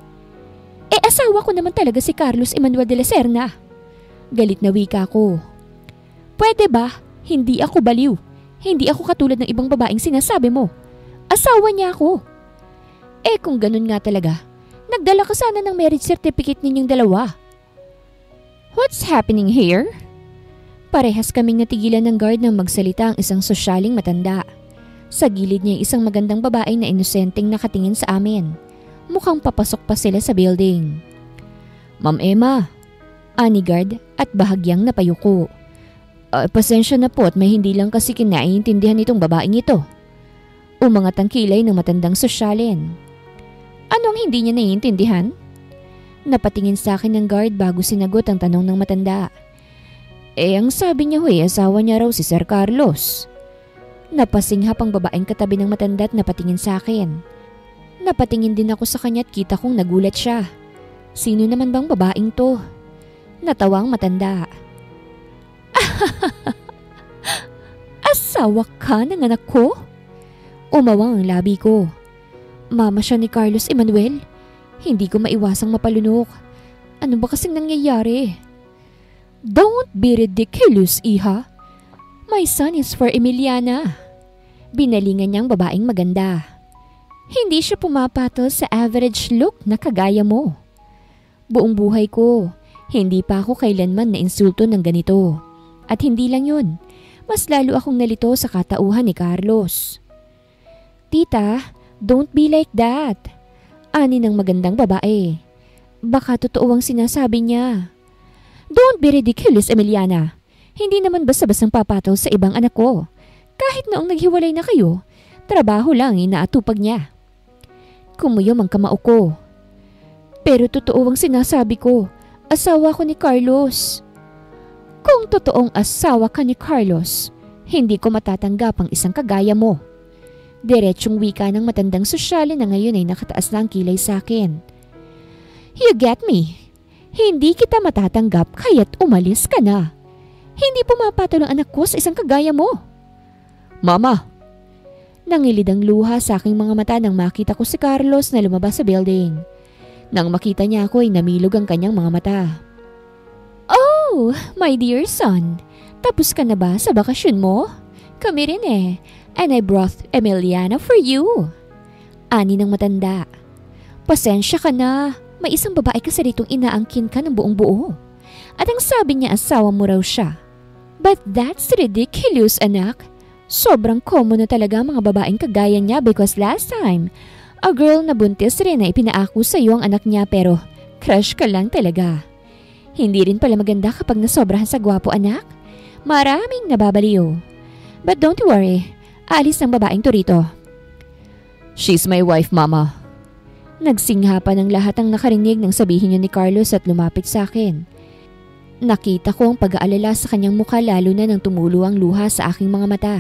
Asawa ko naman talaga si Carlos Emmanuel de la Serna." Galit na wika ko. "Pwede ba? Hindi ako baliw. Hindi ako katulad ng ibang babaeng sinasabi mo. Asawa niya ako." Kung ganun nga talaga, nagdala ka sana ng marriage certificate ninyong dalawa." "What's happening here?" Parehas kaming natigilan ng guard nang magsalita ang isang sosyaling matanda. Sa gilid niya isang magandang babae na inosenteng nakatingin sa amin. Mukhang papasok pa sila sa building. "Ma'am Emma," ani guard at bahagyang napayuko. Pasensya na po at may hindi lang kasi kinaiintindihan itong babaeng ito." Umangat ang kilay ng matandang sosyalin. "Anong hindi niya naiintindihan?" Napatingin sa akin ng guard bago sinagot ang tanong ng matanda. Ang sabi niya asawa niya raw si Sir Carlos." Napasinghap ang babaeng katabi ng matanda at napatingin sa akin. Napatingin din ako sa kanya at kita kong nagulat siya. Sino naman bang babaeng to? Natawa ang matanda. "Asawa ka ng anak ko?" Umawang ang labi ko. Mama siya ni Carlos Emmanuel. Hindi ko maiwasang mapalunok. Ano ba kasing nangyayari? "Don't be ridiculous, iha. My son is for Emiliana." Binalingan niyang babaeng maganda. "Hindi siya pumapatol sa average look na kagaya mo." Buong buhay ko, hindi pa ako kailanman na insulto ng ganito. At hindi lang yun, mas lalo akong nalito sa katauhan ni Carlos. "Tita, don't be like that." Ani ng magandang babae. Baka totoo ang sinasabi niya. "Don't be ridiculous, Emiliana. Hindi naman basta-bastang papataw sa ibang anak ko. Kahit noong naghiwalay na kayo, trabaho lang inaatupag niya." Kumuyom ang kamao ko. "Pero totoo ang sinasabi ko. Asawa ko ni Carlos." "Kung totoong asawa ka ni Carlos, hindi ko matatanggap ang isang kagaya mo." Diretsong wika ng matandang sosyale na ngayon ay nakataas na ang kilay sa akin. You get me? Hindi kita matatanggap kaya't umalis ka na. Hindi pumapatol ang anak ko sa isang kagaya mo. Mama! Nangilid ang luha sa aking mga mata nang makita ko si Carlos na lumabas sa building. Nang makita niya ako ay namilog ang kanyang mga mata. Oh, my dear son. Tapos ka na ba sa bakasyon mo? Kami rin eh. And I brought Emiliana for you. Ani ng matanda. Pasensya ka na. May isang babae kasi ritong inaangkin ka ng buong buo. At ang sabi niya asawa mo raw siya. But that's ridiculous, anak. Sobrang common na talaga mga babaeng kagaya niya because last time, a girl na buntis rin na ipinaako sa iyo ang anak niya pero crush ka lang talaga. Hindi rin pala maganda kapag nasobrahan sa gwapo, anak. Maraming nababaliw. But don't worry. Aalis ng babaeng to rito. She's my wife, Mama. Nagsingha pa ng lahat ang nakarinig nang sabihin niyo ni Carlos at lumapit sa akin. Nakita ko ang pag-aalala sa kanyang mukha lalo na nang tumulo ang luha sa aking mga mata.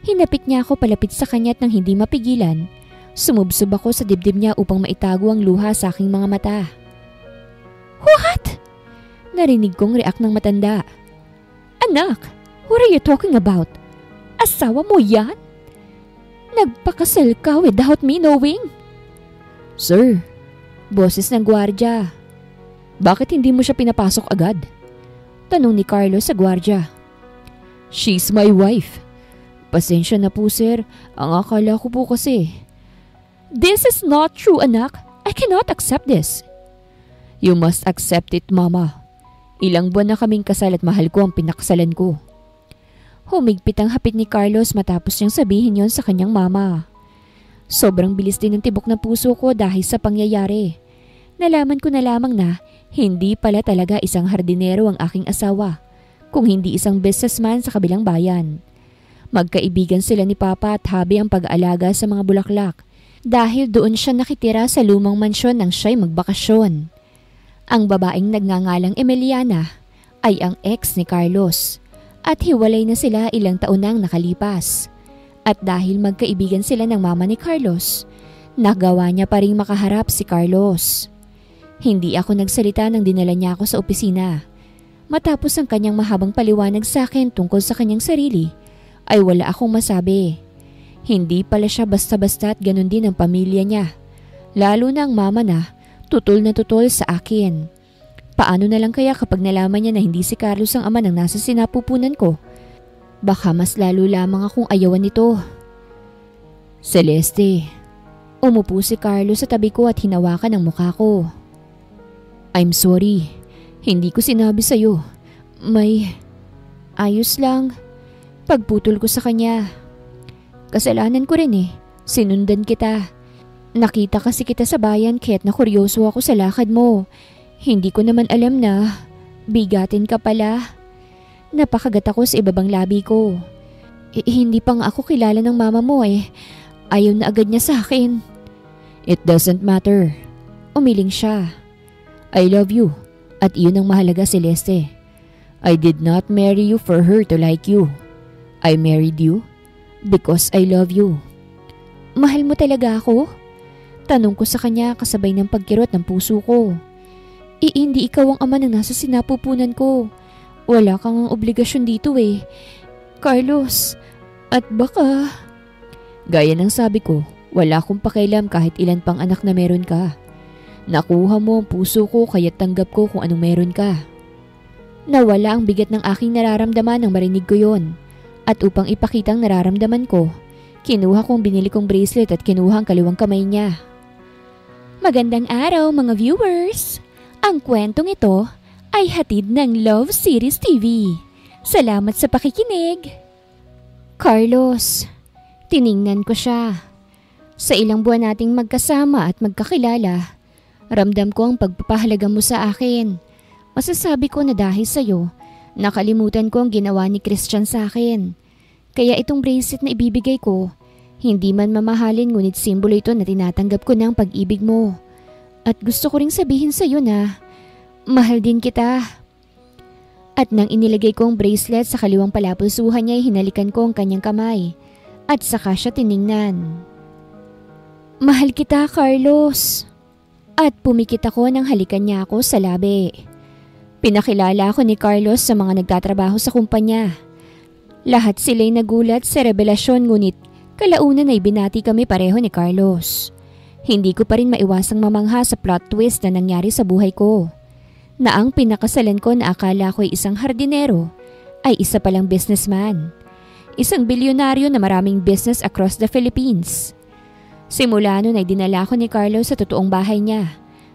Hinapit niya ako palapit sa kanya at nang hindi mapigilan, sumubsob ako sa dibdib niya upang maitago ang luha sa aking mga mata. What? Narinig kong react ng matanda. Anak, what are you talking about? Asawa mo yan? Nagpakasal ka without me knowing? Sir, boses ng gwardya. Bakit hindi mo siya pinapasok agad? Tanong ni Carlos sa gwardya. She's my wife. Pasensya na po sir, ang akala ko po kasi. This is not true, anak. I cannot accept this. You must accept it, Mama. Ilang buwan na kaming kasal at mahal ko ang pinakasalan ko. Humigpit ang hapit ni Carlos matapos niyang sabihin yon sa kanyang mama. Sobrang bilis din ng tibok ng puso ko dahil sa pangyayari. Nalaman ko na lamang na hindi pala talaga isang hardinero ang aking asawa, kung hindi isang businessman sa kabilang bayan. Magkaibigan sila ni Papa at habi ang pag-aalaga sa mga bulaklak dahil doon siya nakitira sa lumang mansyon nang siya'y magbakasyon. Ang babaeng nagngangalang Emiliana ay ang ex ni Carlos. At hiwalay na sila ilang taon nang nakalipas. At dahil magkaibigan sila ng mama ni Carlos, nagawa niya pa rin makaharap si Carlos. Hindi ako nagsalita nang dinala niya ako sa opisina. Matapos ang kanyang mahabang paliwanag sa akin tungkol sa kanyang sarili, ay wala akong masabi. Hindi pala siya basta-basta at ganun din ang pamilya niya. Lalo na ang mama na tutol sa akin. Paano na lang kaya kapag nalaman niya na hindi si Carlos ang ama ng nasa sinapupunan ko? Baka mas lalo lamang akong ayawan nito. Celeste. Umupo si Carlos sa tabi ko at hinawakan ang mukha ko. I'm sorry. Hindi ko sinabi sa'yo. Ayos lang. Pagputol ko sa kanya. Kasalanan ko rin eh. Sinundan kita. Nakita kasi kita sa bayan kaya't nakuryoso ako sa lakad mo. Hindi ko naman alam na bigatin ka pala. Napakagat ako sa ibabang labi ko. Hindi pa nga ako kilala ng mama mo eh. Ayaw na agad niya sa akin. It doesn't matter. Umiling siya. I love you. At iyon ang mahalaga, Celeste. I did not marry you for her to like you. I married you because I love you. Mahal mo talaga ako? Tanong ko sa kanya kasabay ng pagkirot ng puso ko. Hindi ikaw ang ama na nasa sinapupunan ko. Wala kang obligasyon dito eh. Carlos, at baka... Gaya ng sabi ko, wala akong pakialam kahit ilan pang anak na meron ka. Nakuha mo ang puso ko kaya tanggap ko kung anong meron ka. Nawala ang bigat ng aking nararamdaman nang marinig ko yon. At upang ipakitang nararamdaman ko, kinuha kong binili kong bracelet at kinuha ang kaliwang kamay niya. Magandang araw mga viewers! Ang kwentong ito ay hatid ng Love Series TV. Salamat sa pakikinig. Carlos, tiningnan ko siya. Sa ilang buwan nating magkasama at magkakilala, ramdam ko ang pagpapahalaga mo sa akin. Masasabi ko na dahil sa'yo, nakalimutan ko ang ginawa ni Christian sa akin. Kaya itong bracelet na ibibigay ko, hindi man mamahalin ngunit simbolo ito na tinatanggap ko ng pag-ibig mo. At gusto ko ring sabihin sa iyo na mahal din kita. At nang inilagay ko ang bracelet sa kaliwang palapusuhan niya ay hinalikan ko ang kanyang kamay. at saka siya tiningnan. Mahal kita, Carlos. At pumikit ako nang halikan niya ako sa labi. Pinakilala ako ni Carlos sa mga nagtatrabaho sa kumpanya. Lahat sila'y nagulat sa revelasyon ngunit kalaunan ay binati kami pareho ni Carlos. Hindi ko pa rin maiwasang mamangha sa plot twist na nangyari sa buhay ko. Na ang pinakasalan ko na akala ko ay isang hardinero ay isa palang businessman. Isang bilyonaryo na maraming business across the Philippines. Simula nun ay dinala ko ni Carlos sa totoong bahay niya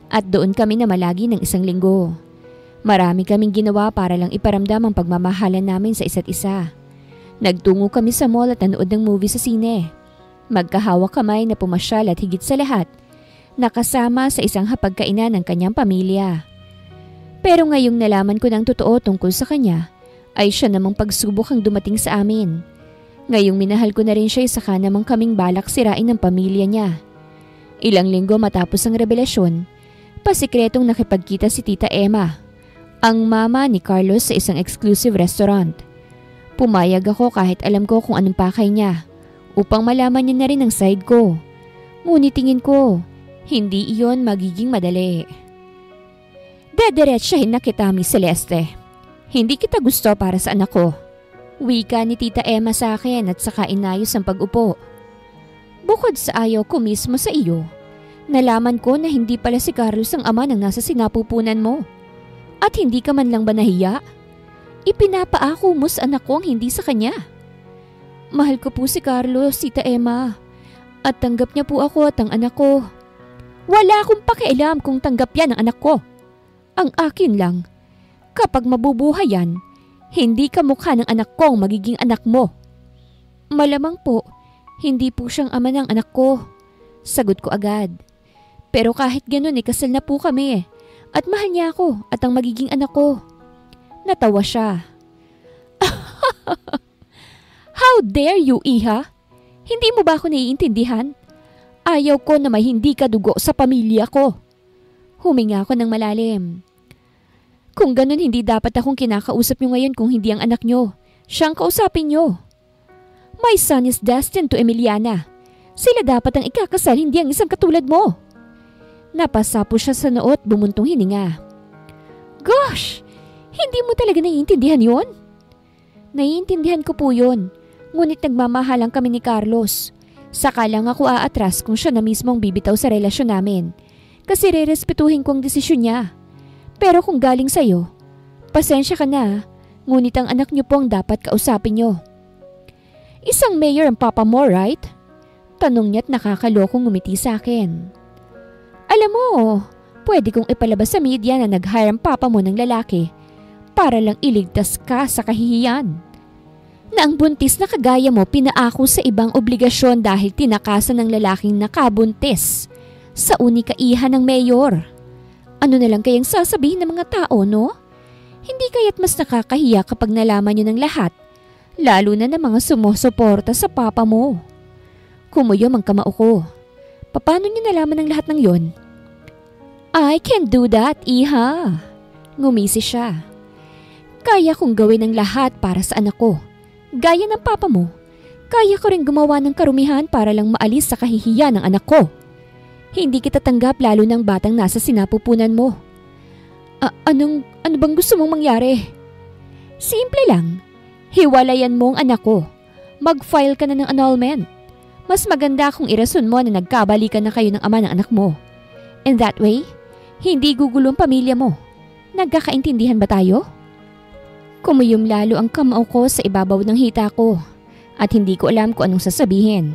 at doon kami na malagi ng isang linggo. Marami kaming ginawa para lang iparamdam ang pagmamahalan namin sa isa't isa. Nagtungo kami sa mall at nanood ng movie sa sine. Magkahawak kamay na pumasyal at higit sa lahat, nakasama sa isang hapagkainan ng kanyang pamilya. Pero ngayong nalaman ko ng totoo tungkol sa kanya, ay siya namang pagsubok ang dumating sa amin. Ngayong minahal ko na rin siya saka namang kaming balak sirain ng pamilya niya. Ilang linggo matapos ang revelasyon, pasikretong nakipagkita si Tita Emma, ang mama ni Carlos sa isang exclusive restaurant. Pumayag ako kahit alam ko kung anong pakay niya, upang malaman niya na rin ang side ko. Ngunit tingin ko, hindi iyon magiging madali. Dediretsahin na kita, Miss Celeste. Hindi kita gusto para sa anak ko. Wika ni Tita Emma sa akin at saka inayos ang pag-upo. Bukod sa ayaw ko mismo sa iyo, nalaman ko na hindi pala si Carlos ang ama ng nasa sinapupunan mo. At hindi ka man lang ba nahiya? Ipinapaako mo sa anak ko ang hindi sa kanya. Mahal ko po si Carlos, Tita Emma. At tanggap niya po ako at ang anak ko. Wala akong pakialam kung tanggap yan ang anak ko. Ang akin lang, kapag mabubuhay yan, hindi kamukha ng anak ko ang magiging anak mo. Malamang po, hindi po siyang ama ng anak ko. Sagot ko agad. Pero kahit ganun kasal na po kami at mahal niya ako at ang magiging anak ko. Natawa siya. How dare you, Iha? Hindi mo ba ako naiintindihan? Ayaw ko na may hindi ka dugo sa pamilya ko. Huminga ako ng malalim. Kung ganun, hindi dapat akong kinakausap niyo ngayon kung hindi ang anak niyo. Siyang kausapin niyo. My son is destined to Emiliana. Sila dapat ang ikakasal, hindi ang isang katulad mo. Napasapo siya sa noo at bumuntong hininga. Gosh! Hindi mo talaga naiintindihan yon? Naiintindihan ko po yun. Ngunit nagmamahalang kami ni Carlos. Saka lang ako aatras kung siya na mismo ang bibitaw sa relasyon namin. Kasi rerespetuhin ko ang desisyon niya. Pero kung galing sa'yo, pasensya ka na, ngunit ang anak niyo po ang dapat kausapin niyo. Isang mayor ang papa mo, right? Tanong niya't nakakalokong ngumiti sa akin. Alam mo, pwede kong ipalabas sa media na nag-hire ang papa mo ng lalaki para lang iligtas ka sa kahihiyan. Na ang buntis na kagaya mo pinaako sa ibang obligasyon dahil tinakasan ng lalaking nakabuntis sa unikaihan ng mayor. Ano na lang kayang sasabihin ng mga tao, no? Hindi kaya't mas nakakahiya kapag nalaman niyo ng lahat, lalo na ng mga sumusuporta sa papa mo. Kumuyom ang kamao ko. Paano niyo nalaman ng lahat ng yon? I can do that, Iha. Ngumisi siya. Kaya kong gawin ang lahat para sa anak ko. Gaya ng papa mo, kaya ko rin gumawa ng karumihan para lang maalis sa kahihiyan ng anak ko. Hindi kita tanggap lalo ng batang nasa sinapupunan mo. Ano bang gusto mong mangyari? Simple lang. Hiwalayan mo ang anak ko. Mag-file ka na ng annulment. Mas maganda kung irason mo na nagkabalikan na kayo ng ama ng anak mo. And that way, hindi gugulo ang pamilya mo. Nagkakaintindihan ba tayo? Kumuyom lalo ang kamao ko sa ibabaw ng hita ko at hindi ko alam kung anong sasabihin.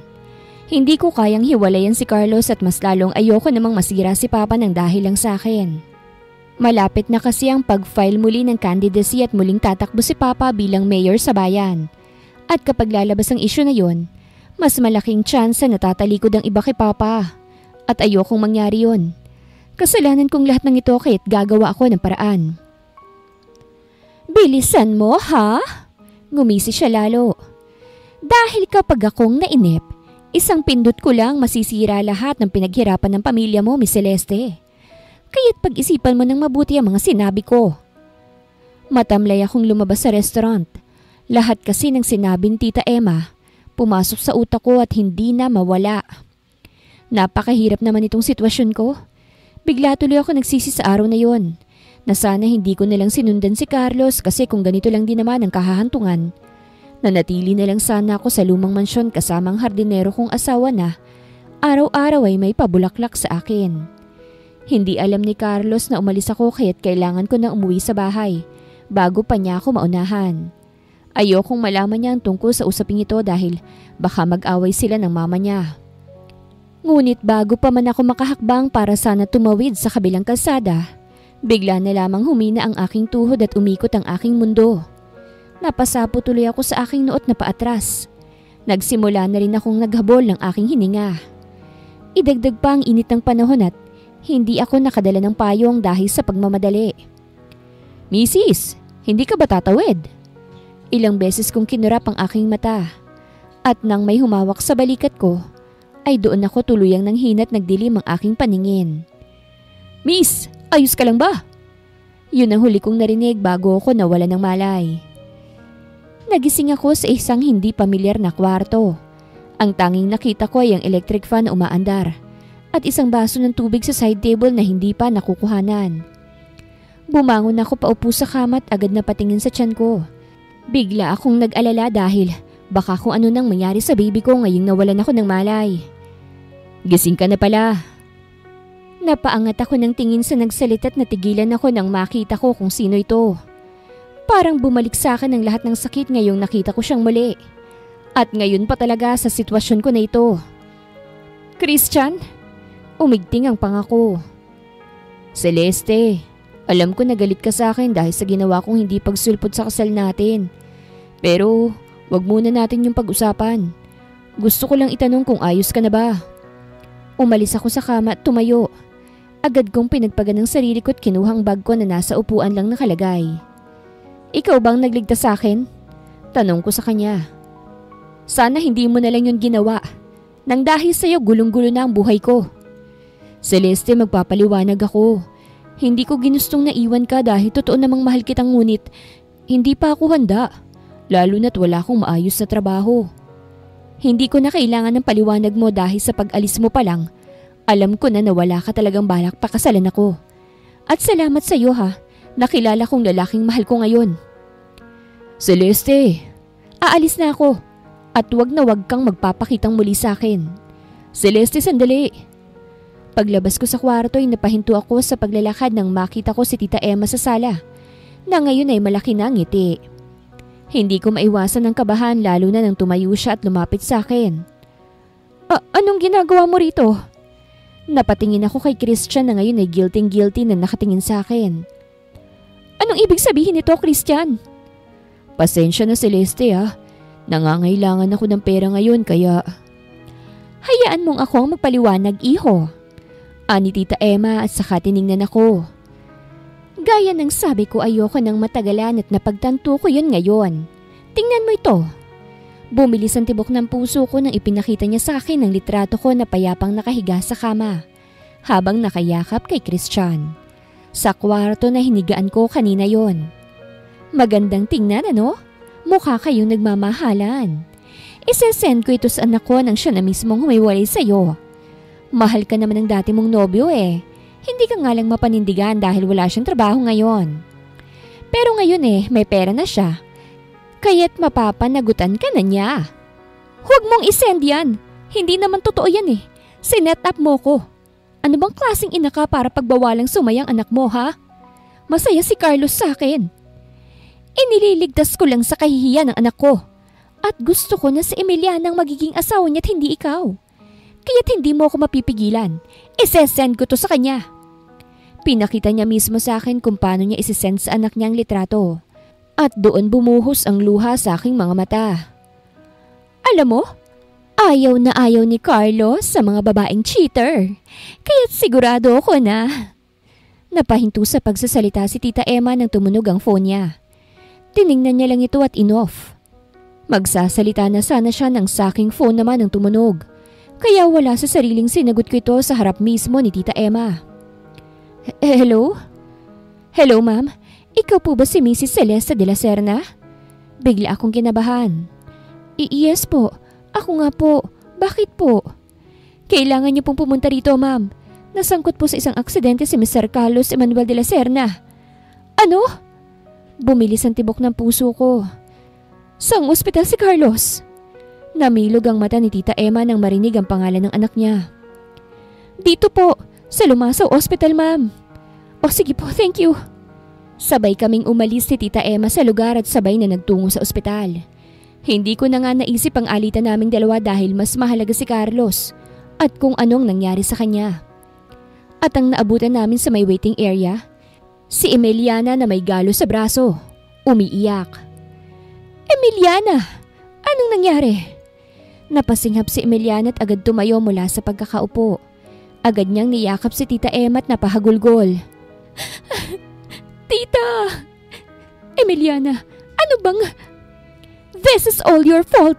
Hindi ko kayang hiwalayan si Carlos at mas lalong ayoko namang masira si Papa ng dahil lang sa akin. Malapit na kasi ang pag-file muli ng candidacy at muling tatakbo si Papa bilang mayor sa bayan. At kapag lalabas ang isyu na yon, mas malaking tsansa na tatalikod ang iba kay Papa. At ayokong mangyari yon. Kasalanan kong lahat ng ito kaya't gagawa ako ng paraan. Bilisan mo, ha? Ngumisi siya lalo. Dahil kapag akong nainip, isang pindot ko lang masisira lahat ng pinaghirapan ng pamilya mo, Miss Celeste. Kaya't pag-isipan mo ng mabuti ang mga sinabi ko. Matamlay akong lumabas sa restaurant. Lahat kasi ng sinabi ni Tita Emma, pumasok sa utak ko at hindi na mawala. Napakahirap naman itong sitwasyon ko. Bigla tuloy ako nagsisi sa araw na yon, na sana hindi ko nalang sinundan si Carlos kasi kung ganito lang din naman ang kahahantungan. Nanatili na lang sana ako sa lumang mansyon kasamang hardinero kong asawa na araw-araw ay may pabulaklak sa akin. Hindi alam ni Carlos na umalis ako kaya't kailangan ko na umuwi sa bahay bago pa niya ako maunahan. Ayokong malaman niya ang tungkol sa usaping ito dahil baka mag-away sila ng mama niya. Ngunit bago pa man ako makahakbang para sana tumawid sa kabilang kalsada, bigla na lamang humina ang aking tuhod at umikot ang aking mundo. Napasapo tuloy ako sa aking noot na paatras. Nagsimula na rin akong naghabol ng aking hininga. Idagdag pa ang init ng panahon at hindi ako nakadala ng payong dahil sa pagmamadali. "Misis, hindi ka ba tatawid?" Ilang beses kong kinurap ang aking mata. At nang may humawak sa balikat ko, ay doon ako tuluyang nanghinat nagdilim ang aking paningin. "Miss, ayos ka lang ba?" Yun ang huli kong narinig bago ako nawala ng malay. Nagising ako sa isang hindi pamilyar na kwarto. Ang tanging nakita ko ay ang electric fan na umaandar at isang baso ng tubig sa side table na hindi pa nakukuhanan. Bumangon ako paupo sa kama at agad na patingin sa tiyan ko. Bigla akong nag-alala dahil baka kung ano nang mangyari sa baby ko ngayong nawalan ako ng malay. "Gising ka na pala." Napaangat ako ng tingin sa nagsalita at natigilan ako nang makita ko kung sino ito. Parang bumalik sa akin ang lahat ng sakit ngayong nakita ko siyang muli. At ngayon pa talaga sa sitwasyon ko na ito. "Christian?" Umigting ang pangako. "Celeste, alam ko nagalit ka sa akin dahil sa ginawa kong hindi pagsulpot sa kasal natin. Pero wag muna natin yung pag-usapan. Gusto ko lang itanong kung ayos ka na ba." Umalis ako sa kama at tumayo. Agad kong pinagpagan ng sarili ko at kinuhang bag ko na nasa upuan lang nakalagay. "Ikaw bang nagligtas sa akin?" Tanong ko sa kanya. "Sana hindi mo na lang yun ginawa. Nang dahil sa'yo gulong-gulo na ang buhay ko." "Celeste, magpapaliwanag ako. Hindi ko ginustong naiwan ka dahil totoo namang mahal kitang ngunit hindi pa ako handa. Lalo na't wala akong maayos na trabaho. Hindi ko na kailangan ng paliwanag mo dahil sa pag-alis mo pa lang, alam ko na wala ka talagang balak pakasalan ako. At salamat sa iyo ha, nakilala kong lalaking mahal ko ngayon." "Celeste, aalis na ako at wag na wag kang magpapakitang muli sa akin." "Celeste, sandali." Paglabas ko sa kwarto ay napahinto ako sa paglalakad nang makita ko si Tita Emma sa sala, na ngayon ay malaki na ang ngiti. Hindi ko maiwasan ng kabahan lalo na nang tumayo siya at lumapit sa akin. Anong ginagawa mo rito?" Napatingin ako kay Christian na ngayon ay guilty na nakatingin sa akin. "Anong ibig sabihin nito, Christian?" "Pasensya na Celeste ha. Nangangailangan ako ng pera ngayon kaya..." "Hayaan mong ako ang magpaliwanag, iho." Ani Tita Emma at saka tiningnan ako. Gaya ng sabi ko, ayoko nang matagalan at napagtanto ko yun ngayon. Tingnan mo ito. Bumilis ang tibok ng puso ko nang ipinakita niya sa akin ang litrato ko na payapang nakahiga sa kama habang nakayakap kay Christian. Sa kwarto na hinigaan ko kanina yon. Magandang tingnan, ano? Mukha kayong nagmamahalan. Isesend ko ito sa anak ko nang siya na mismong humiwalay sa'yo. Mahal ka naman ng dati mong nobyo eh. Hindi ka nga lang mapanindigan dahil wala siyang trabaho ngayon. Pero ngayon may pera na siya. Kaya't mapapanagutan ka na niya. Huwag mong isend yan. Hindi naman totoo yan eh. Sinet up mo ko. Ano bang klaseng ina ka para pagbawalang sumayang anak mo ha? Masaya si Carlos sa akin. Inililigtas ko lang sa kahihiyan ng anak ko. At gusto ko na si Emiliana ang magiging asawa niya at hindi ikaw. Kaya't hindi mo ako mapipigilan. Isesend ko to sa kanya. Pinakita niya mismo sa akin kung paano niya isesend sa anak niya ang litrato. At doon bumuhos ang luha sa aking mga mata. Alam mo, ayaw na ayaw ni Carlos sa mga babaeng cheater. Kaya't sigurado ako na... Napahinto sa pagsasalita si Tita Emma nang tumunog ang phone niya. Tiningnan niya lang ito at in-off. Magsasalita na sana siya nang sa aking phone naman ang tumunog. Kaya wala sa sariling sinagot ko ito sa harap mismo ni Tita Emma. Hello? Hello ma'am, ikaw po ba si Mrs. Celeste de la Serna? Bigla akong kinabahan. Yes po, Ako nga po. Bakit po? Kailangan niyo pong pumunta rito, ma'am. Nasangkot po sa isang aksidente si Mr. Carlos Emmanuel de la Serna. Ano? Bumilis ang tibok ng puso ko. Saang ospital si Carlos? Namilog ang mata ni Tita Emma nang marinig ang pangalan ng anak niya. Dito po, sa Lumasaw Hospital, ma'am. O sige po, thank you. Sabay kaming umalis ni Tita Emma sa lugar at sabay na nagtungo sa ospital. Hindi ko na nga naisip ang alitan naming dalawa dahil mas mahalaga si Carlos at kung anong nangyari sa kanya. At ang naabutan namin sa may waiting area, si Emiliana na may galo sa braso, umiiyak. Emiliana! Anong nangyari? Napasinghap si Emiliana at agad tumayo mula sa pagkakaupo. Agad niyang niyakap si Tita Emma at napahagulgol. Tita! Emiliana, ano bang... This is all your fault!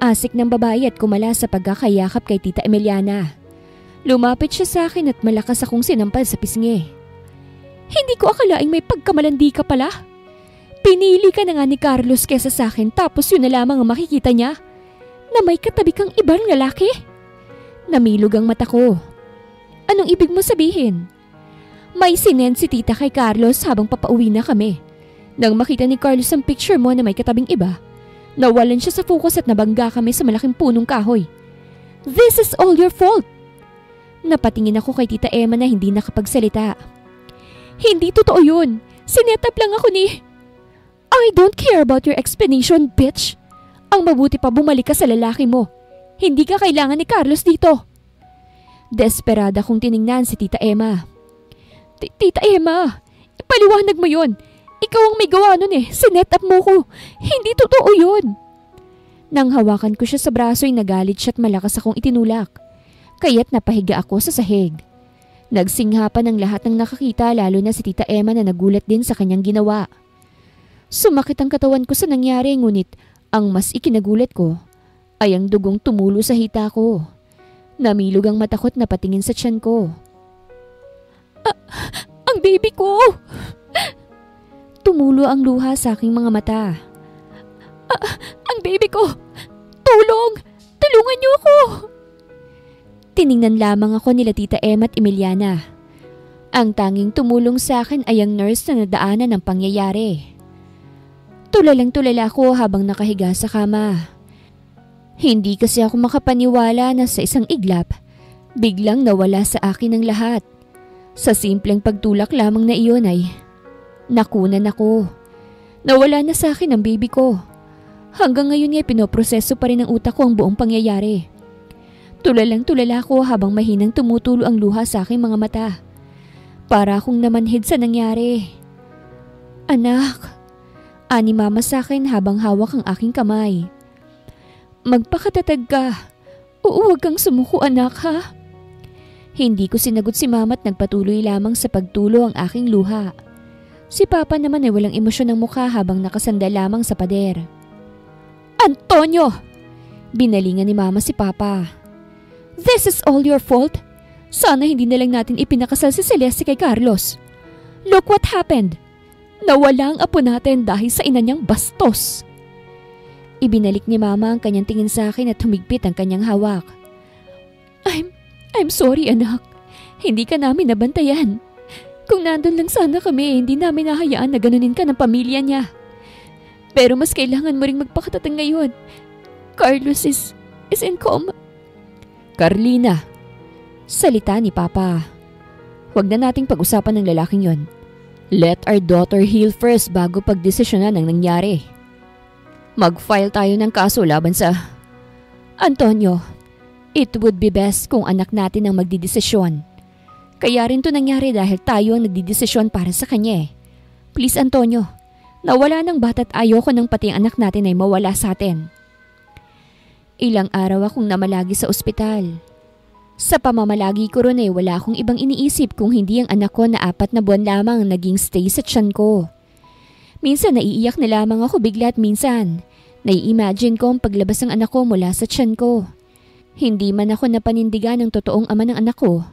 Asik ng babae at kumala sa pagkakayakap kay Tita Emiliana. Lumapit siya sa akin at malakas akong sinampal sa pisngi. Hindi ko akalaing may pagkamalandi ka pala. Pinili ka na nga ni Carlos kesa sa akin tapos yun na lamang ang makikita niya. Na may katabi kang ibang lalaki. Namilog ang mata ko. Anong ibig mo sabihin? May sinend si tita kay Carlos habang papauwi na kami. Nang makita ni Carlos ang picture mo na may katabing iba, nawalan siya sa focus at nabangga kami sa malaking punong kahoy. This is all your fault! Napatingin ako kay Tita Emma na hindi nakapagsalita. Hindi totoo yun. Sinetap lang ako ni... I don't care about your explanation, bitch. Ang mabuti pa bumalik ka sa lalaki mo. Hindi ka kailangan ni Carlos dito. Desperada kong tiningnan si Tita Emma. Tita Emma, ipaliwanag mo yun. Ikaw ang may gawa nun eh. Sinetap mo ko. Hindi totoo yun. Nang hawakan ko siya sa braso ay nagalit siya at malakas akong itinulak. Kaya't napahiga ako sa sahig. Nagsinghapan ang lahat ng nakakita lalo na si Tita Emma na nagulat din sa kanyang ginawa. Sumakit ang katawan ko sa nangyari ngunit ang mas ikinagulat ko ay ang dugong tumulo sa hita ko. Namilog ang mata ko at napatingin sa tiyan ko. Ang baby ko! Tumulo ang luha sa aking mga mata. Ang baby ko! Tulong! Tulungan niyo ako! Tiningnan lamang ako nila Tita Emma at Emiliana. Ang tanging tumulong sa akin ay ang nurse na nadaanan ng pangyayari. Tulalang-tulala ako habang nakahiga sa kama. Hindi kasi ako makapaniwala na sa isang iglap, biglang nawala sa akin ang lahat. Sa simpleng pagtulak lamang na iyon ay nakunan ako. Nawala na sa akin ang baby ko. Hanggang ngayon ay pinoproseso pa rin ng utak ko ang buong pangyayari. Tulalang-tulala ko habang mahinang tumutulo ang luha sa aking mga mata. Para akong namanhid sa nangyari. Anak, ani mama sa akin habang hawak ang aking kamay. Magpakatatag ka. Huwag kang sumuko anak ha. Hindi ko sinagot si mama at nagpatuloy lamang sa pagtulo ang aking luha. Si papa naman ay walang emosyon ng mukha habang nakasandal lamang sa pader. Antonio! Binalingan ni mama si papa. This is all your fault. Sana hindi na lang natin ipinakasal si Celeste kay Carlos. Look what happened. Nawala ang apo natin dahil sa ina niyang bastos. Ibinalik ni mama ang kanyang tingin sa akin at humigpit ang kanyang hawak. I'm sorry anak. Hindi ka namin nabantayan. Kung nandun lang sana kami, hindi namin nahayaan na ganunin ka ng pamilya niya. Pero mas kailangan mo ring magpakatatag ngayon. Carlos is in coma. Carlina, salita ni Papa. Huwag na nating pag-usapan ng lalaking yon. Let our daughter heal first bago pagdesisyonan ang nangyari. Mag-file tayo ng kaso laban sa... Antonio, it would be best kung anak natin ang magdidesisyon. Kaya rin to nangyari dahil tayo ang nagdidesisyon para sa kanya eh. Please Antonio, nawala ng bata at ayoko nang pati ang anak natin ay mawala sa atin. Ilang araw akong namalagi sa ospital. Sa pamamalagi ko ron ay wala akong ibang iniisip kung hindi ang anak ko na 4 na buwan lamang naging stay sa tiyan ko. Minsan naiiyak na lamang ako bigla at minsan nai-imagine ko ang paglabas ng anak ko mula sa tiyan ko. Hindi man ako napanindigan ng totoong ama ng anak ko.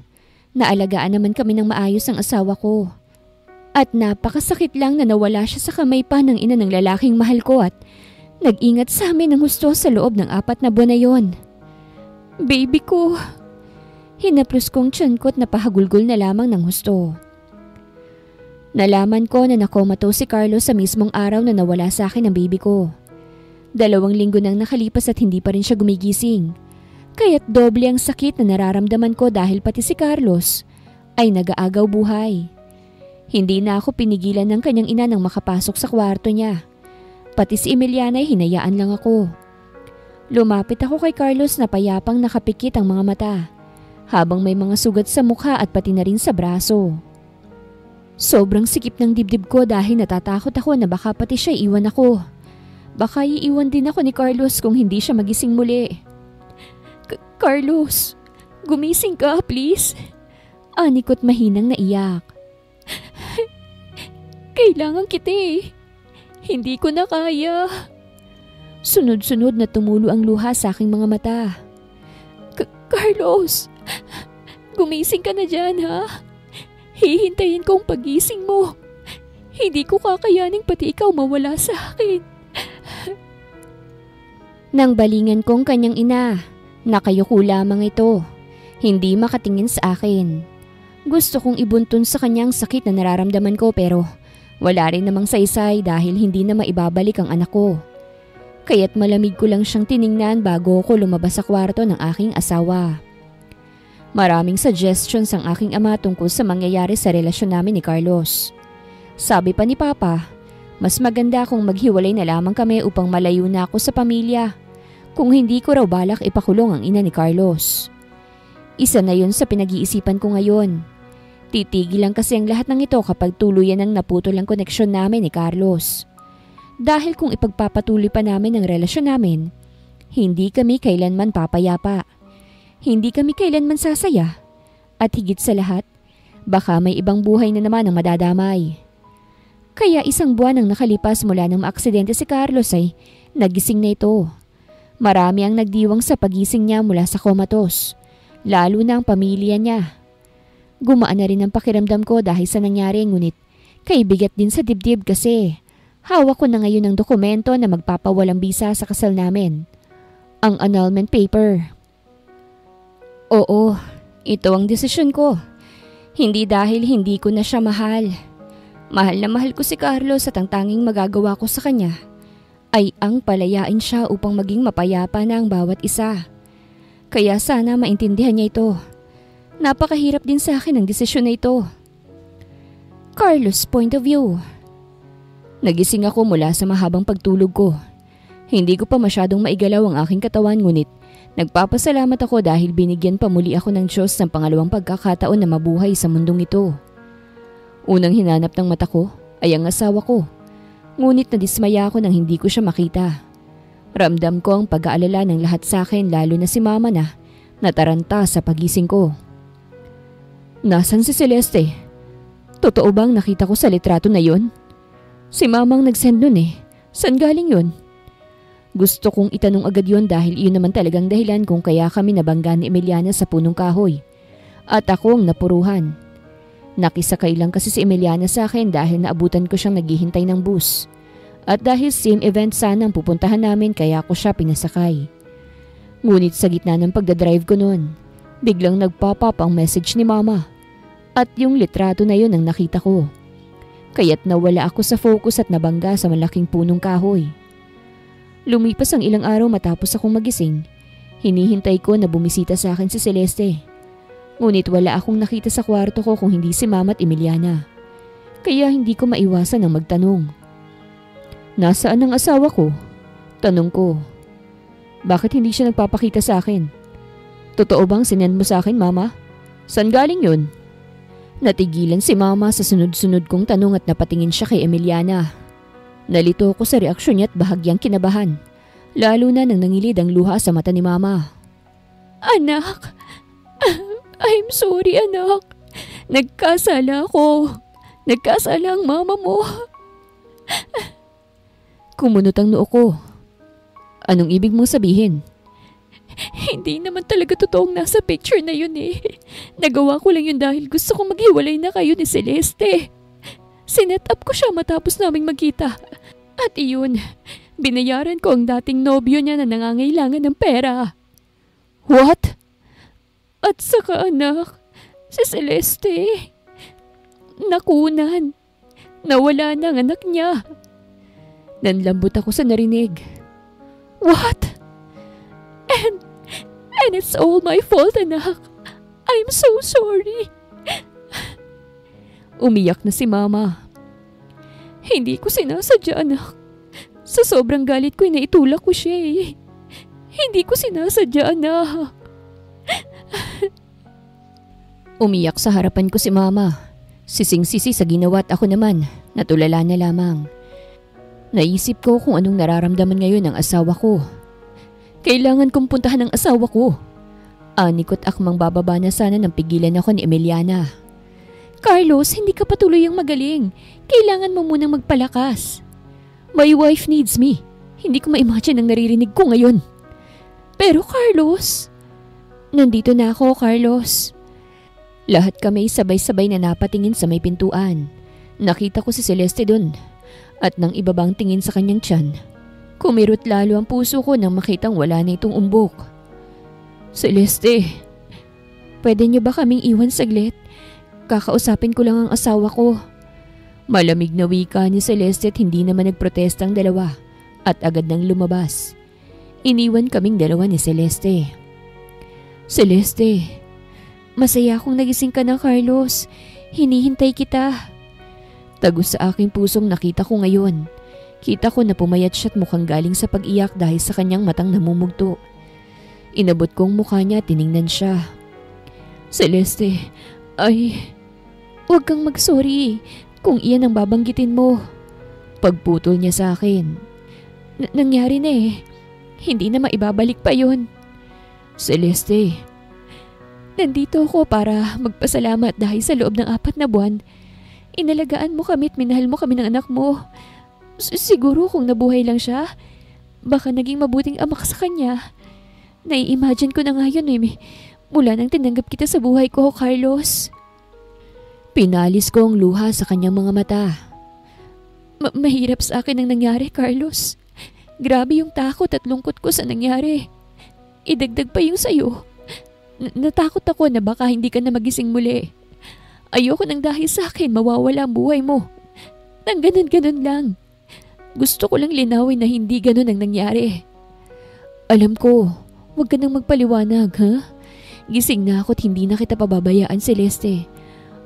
Naalagaan naman kami ng maayos ang asawa ko. At napakasakit lang na nawala siya sa kamay pa ng ina ng lalaking mahal ko at Nag-ingat sa amin ng husto sa loob ng 4 na buwan na yon. Baby ko. Hinaplos kong tiyan ko't napahagulgol na lamang ng husto. Nalaman ko na nakomatose si Carlos sa mismong araw na nawala sa akin ang baby ko. 2 linggo nang nakalipas at hindi pa rin siya gumigising. Kaya't doble ang sakit na nararamdaman ko dahil pati si Carlos ay nag-aagaw buhay. Hindi na ako pinigilan ng kanyang ina nang makapasok sa kwarto niya. Pati si Emiliana ay hinayaan lang ako. Lumapit ako kay Carlos na payapang nakapikit ang mga mata, habang may mga sugat sa mukha at pati na rin sa braso. Sobrang sikip ng dibdib ko dahil natatakot ako na baka pati siya iwan ako. Baka iiwan din ako ni Carlos kung hindi siya magising muli. Carlos, gumising ka please. Ani ko't mahinang naiyak. Kailangan kita eh. Hindi ko na kaya. Sunod-sunod na tumulo ang luha sa aking mga mata. Carlos, gumising ka na dyan ha. Hihintayin ko ang pagising mo. Hindi ko kakayaning pati ikaw mawala sa akin. Nang balingan kong kanyang ina, nakayuko lamang ito. Hindi makatingin sa akin. Gusto kong ibuntun sa kanyang sakit na nararamdaman ko pero wala rin namang saysay dahil hindi na maibabalik ang anak ko. Kaya't malamig ko lang siyang tiningnan bago ko lumabas sa kwarto ng aking asawa. Maraming suggestions ang aking ama tungkol sa mangyayari sa relasyon namin ni Carlos. Sabi pa ni Papa, mas maganda kung maghiwalay na lamang kami upang malayo na ako sa pamilya. Kung hindi ko raw balak ipakulong ang ina ni Carlos. Isa na yun sa pinag-iisipan ko ngayon. Titigil lang kasi ang lahat ng ito kapag tuluyan ang naputol ang koneksyon namin ni Carlos. Dahil kung ipagpapatuloy pa namin ang relasyon namin, hindi kami kailanman papayapa. Hindi kami kailanman sasaya. At higit sa lahat, baka may ibang buhay na naman ang madadamay. Kaya 1 buwan ang nakalipas mula nang maaksidente si Carlos ay nagising na ito. Marami ang nagdiwang sa pagising niya mula sa comatose, lalo na ang pamilya niya. Gumaan na rin ang pakiramdam ko dahil sa nangyari ngunit kaibigat din sa dibdib kasi hawak ko na ngayon ang dokumento na magpapawalang bisa sa kasal namin. Ang annulment paper. Oo, ito ang desisyon ko. Hindi dahil hindi ko na siya mahal. Mahal na mahal ko si Carlos at ang tanging magagawa ko sa kanya ay ang palayain siya upang maging mapayapa na ang bawat isa. Kaya sana maintindihan niya ito. Napakahirap din sa akin ang desisyon na ito. Carlos' point of view. Nagising ako mula sa mahabang pagtulog ko. Hindi ko pa masyadong maigalaw ang aking katawan ngunit nagpapasalamat ako dahil binigyan pa muli ako ng Diyos ng pangalawang pagkakataon na mabuhay sa mundong ito. Unang hinanap ng mata ko ay ang asawa ko. Ngunit nadismaya ako nang hindi ko siya makita. Ramdam ko ang pag-aalala ng lahat sa akin lalo na si Mama na nataranta sa pagising ko. Nasaan si Celeste? Totoo bang nakita ko sa litrato na yon? Si Mamang nag-send nun eh. Saan galing yun? Gusto kong itanong agad yon dahil iyon naman talagang dahilan kung kaya kami nabangga ni Emiliana sa punong kahoy. At ako ang napuruhan. Nakisakay lang kasi si Emiliana sa akin dahil naabutan ko siyang naghihintay ng bus. At dahil same event sana ang pupuntahan namin kaya ako siya pinasakay. Ngunit sa gitna ng pagdadrive ko noon, biglang nag-pop up ang message ni Mama. At yung litrato na yun ang nakita ko. Kaya't nawala ako sa focus at nabangga sa malaking punong kahoy. Lumipas ang ilang araw matapos akong magising. Hinihintay ko na bumisita sa akin si Celeste. Ngunit wala akong nakita sa kwarto ko kung hindi si Mama at Emiliana. Kaya hindi ko maiwasan ang magtanong. Nasaan ang asawa ko? Tanong ko. Bakit hindi siya nagpapakita sa akin? Totoo bang sinend mo sa akin, Mama? Saan galing yun? Natigilan si Mama sa sunod-sunod kong tanong at napatingin siya kay Emiliana. Nalito ko sa reaksyon niya at bahagyang kinabahan. Lalo na nang nangilid ang luha sa mata ni Mama. Anak! I'm sorry, anak. Nagkasala ako. Nagkasala ang mama mo. Kumunot ang noo ko. Anong ibig mong sabihin? Hindi naman talaga totoong nasa picture na yun eh. Nagawa ko lang yun dahil gusto kong maghiwalay na kayo ni Celeste. Sinet up ko siya matapos naming magkita. At iyon, Binayaran ko ang dating nobyo niya na nangangailangan ng pera. What? At saka anak, si Celeste. Nakunan. Nawala na ang anak niya. Nanlambot ako sa narinig. What? And it's all my fault, anak. I'm so sorry. Umiyak na si Mama. Hindi ko sinasadya, anak. Sa sobrang galit ko, naitulak ko siya eh. Hindi ko sinasadya, anak. Umiyak sa harapan ko si Mama. Sising-sisi sa ginawa at ako naman, natulala na lamang. Naisip ko kung anong nararamdaman ngayon ng asawa ko. Kailangan kong puntahan ang asawa ko. Anikot akmang bababa na sana nang pigilan ako ni Emiliana. Carlos, hindi ka patuloy ang magaling. Kailangan mo munang magpalakas. My wife needs me. Hindi ko ma-imagine ang naririnig ko ngayon. Pero Carlos... Nandito na ako, Carlos. Lahat kami sabay-sabay na napatingin sa may pintuan. Nakita ko si Celeste dun. At nang ibabang tingin sa kanyang tiyan, kumirot lalo ang puso ko nang makitang wala na itong umbok. Celeste, pwede niyo ba kaming iwan saglit? Kakausapin ko lang ang asawa ko. Malamig na wika ni Celeste at hindi naman nagprotesta ang dalawa at agad nang lumabas. Iniwan kaming dalawa ni Celeste. Celeste, masaya akong nagising ka na, Carlos. Hinihintay kita. Tagos sa aking pusong nakita ko ngayon. Kita ko na pumayat siya at mukhang galing sa pag-iyak dahil sa kanyang matang namumugto. Inabot ko ang mukha niya at tiningnan siya. Celeste, huwag kang mag-sorry kung iyan ang babanggitin mo. Pagputol niya sa akin. Nangyari na eh. Hindi na maibabalik pa yun. Celeste, nandito ako para magpasalamat dahil sa loob ng 4 na buwan, inalagaan mo kami at minahal mo kami ng anak mo. Siguro kung nabuhay lang siya, baka naging mabuting ama ka sa kanya. Nai-imagine ko na nga yun eh, mula nang tinanggap kita sa buhay ko, Carlos. Pinalis ko ang luha sa kanyang mga mata. Mahirap sa akin ang nangyari, Carlos. Grabe yung takot at lungkot ko sa nangyari. Idagdag pa yung sayo. Natakot ako na baka hindi ka na magising muli. Ayoko nang dahil sa akin mawawala ang buhay mo. Nang ganun-ganun lang. Gusto ko lang linawin na hindi ganun ang nangyari. Alam ko, huwag ka nang magpaliwanag, ha? Gising na ako at hindi na kita pababayaan, Celeste.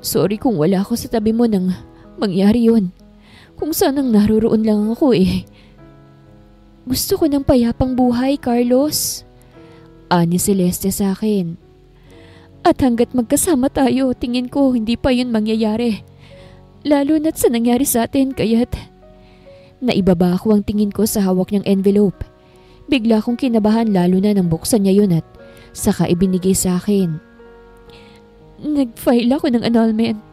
Sorry kung wala ako sa tabi mo nang mangyari yun. Kung sanang naroroon lang ako eh. Gusto ko ng payapang buhay, Carlos. Ani Celeste sa akin. At hanggat magkasama tayo, tingin ko hindi pa yun mangyayari. Lalo na't sa nangyari sa atin, kaya't naibaba ko ang tingin ko sa hawak niyang envelope. Bigla kong kinabahan lalo na nang buksan niya yun at saka ibinigay sa akin. Nag-file ako ng annulment.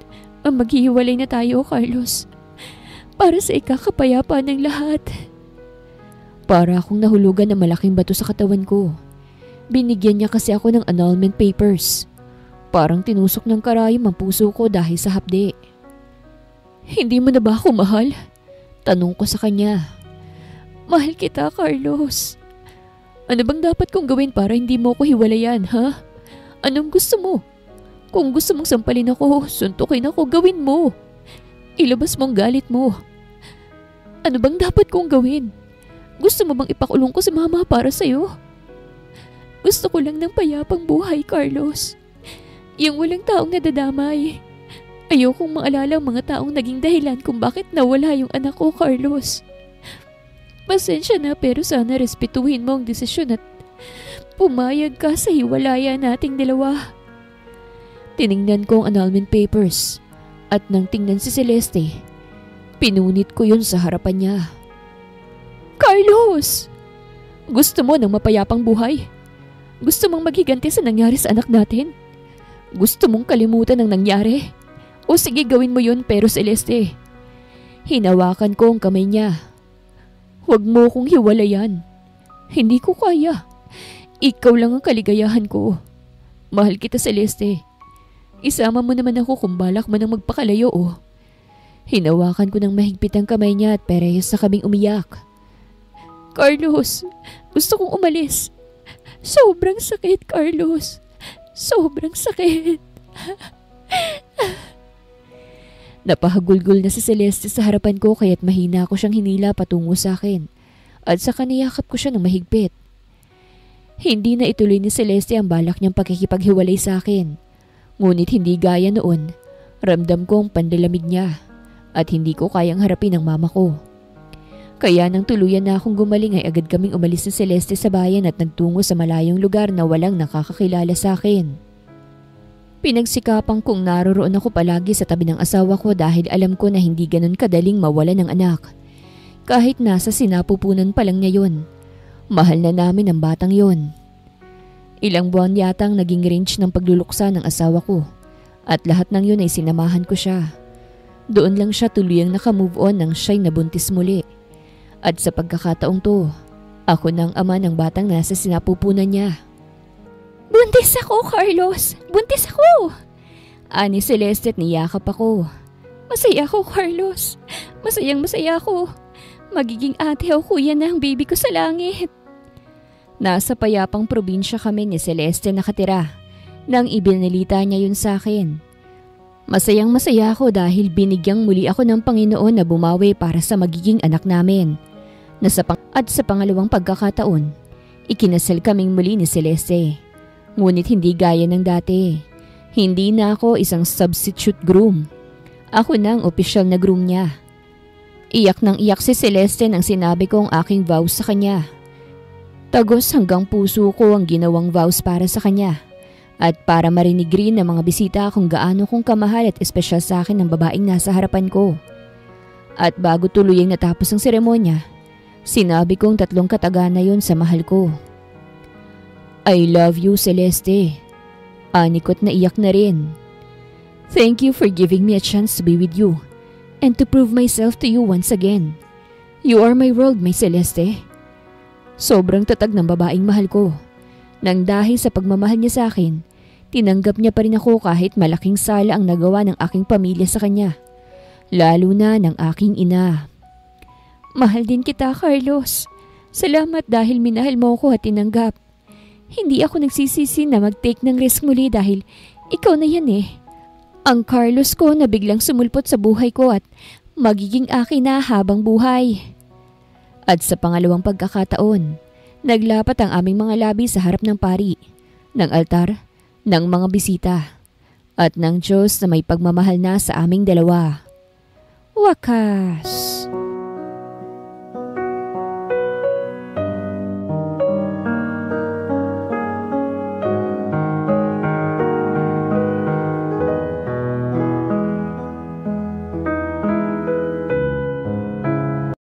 Maghihiwalay na tayo, Carlos. Para sa ikakapayapa ng lahat. Para akong nahulugan ng malaking bato sa katawan ko. Binigyan niya kasi ako ng annulment papers. Parang tinusok ng karayom ang puso ko dahil sa hapde. Hindi mo na ba ako mahal? Tanong ko sa kanya. Mahal kita, Carlos. Ano bang dapat kong gawin para hindi mo ako hiwalayan, ha? Anong gusto mo? Kung gusto mong sampalin ako, suntukin ako, gawin mo. Ilabas mo ang galit mo. Ano bang dapat kong gawin? Gusto mo bang ipakulong ko si Mama para sa'yo? Gusto ko lang ng payapang buhay, Carlos. Yung walang taong nadadamay. Ayokong maalala ang mga taong naging dahilan kung bakit nawala yung anak ko, Carlos. Pasensya na pero sana respetuhin mo ang desisyon at pumayag ka sa hiwalayan nating dalawa. Tiningnan ko ang annulment papers at nang tingnan si Celeste, pinunit ko yun sa harapan niya. Carlos! Gusto mo ng mapayapang buhay? Gusto mong maghiganti sa nangyari sa anak natin? Gusto mong kalimutan ang nangyari? O sige gawin mo yun pero Celeste. Hinawakan ko ang kamay niya. Huwag mo kong hiwalayan. Hindi ko kaya. Ikaw lang ang kaligayahan ko. Mahal kita, Celeste. Isama mo naman ako kung balak man ang magpakalayo Hinawakan ko ng mahigpit ang kamay niya at parehas na kaming umiyak. Carlos, gusto kong umalis. Sobrang sakit, Carlos. Sobrang sakit. Napahagulgol na si Celeste sa harapan ko kaya't mahina ko siyang hinila patungo sa akin at saka niyakap ko siya ng mahigpit. Hindi na ituloy ni Celeste ang balak niyang pakikipaghiwalay sa akin. Ngunit hindi gaya noon, ramdam ko ang pandalamig niya at hindi ko kayang harapin ang mama ko. Kaya nang tuluyan na akong gumaling ay agad kaming umalis ni Celeste sa bayan at nagtungo sa malayong lugar na walang nakakakilala sa akin. Pinagsikapang kong naroroon ako palagi sa tabi ng asawa ko dahil alam ko na hindi ganun kadaling mawala ng anak. Kahit nasa sinapupunan pa lang niya yun, mahal na namin ang batang yon. Ilang buwan yatang naging range ng pagluluksa ng asawa ko at lahat ng yun ay sinamahan ko siya. Doon lang siya tuluyang nakamove on nang siya'y nabuntis muli. At sa pagkakataong to, ako nang ama ng batang nasa sinapupunan niya. Buntis ako, Carlos! Buntis ako! Ani Celeste at niyakap ako. Masaya ako, Carlos. Masayang-masaya ako. Magiging ate o kuya na ang baby ko sa langit. Nasa payapang probinsya kami ni Celeste nakatira nang ibinalita niya yun sa akin. Masayang-masaya ako dahil binigyang muli ako ng Panginoon na bumawi para sa magiging anak namin. At sa pangalawang pagkakataon, ikinasal kaming muli ni Celeste. Ngunit hindi gaya ng dati. Hindi na ako isang substitute groom. Ako na ang opisyal na groom niya. Iyak nang iyak si Celeste nang sinabi ko ang aking vows sa kanya. Tagos hanggang puso ko ang ginawang vows para sa kanya. At para marinig rin ng mga bisita kung gaano kong kamahal at espesyal sa akin ng babaeng nasa harapan ko. At bago tuluyang natapos ang seremonya, sinabi kong 3 katagana yon sa mahal ko. I love you, Celeste. Anikot na iyak na rin. Thank you for giving me a chance to be with you and to prove myself to you once again. You are my world, my Celeste. Sobrang tatag ng babaeng mahal ko. Nang dahil sa pagmamahal niya sa akin, tinanggap niya pa rin ako kahit malaking sala ang nagawa ng aking pamilya sa kanya. Lalo na ng aking ina. Mahal din kita, Carlos. Salamat dahil minahal mo ako at tinanggap. Hindi ako nagsisisi na mag-take ng risk muli dahil ikaw na yan eh. Ang Carlos ko na biglang sumulpot sa buhay ko at magiging akin na habang buhay. At sa pangalawang pagkakataon, naglapat ang aming mga labi sa harap ng pari, ng altar, ng mga bisita, at ng Diyos na may pagmamahal na sa aming dalawa. Wakas!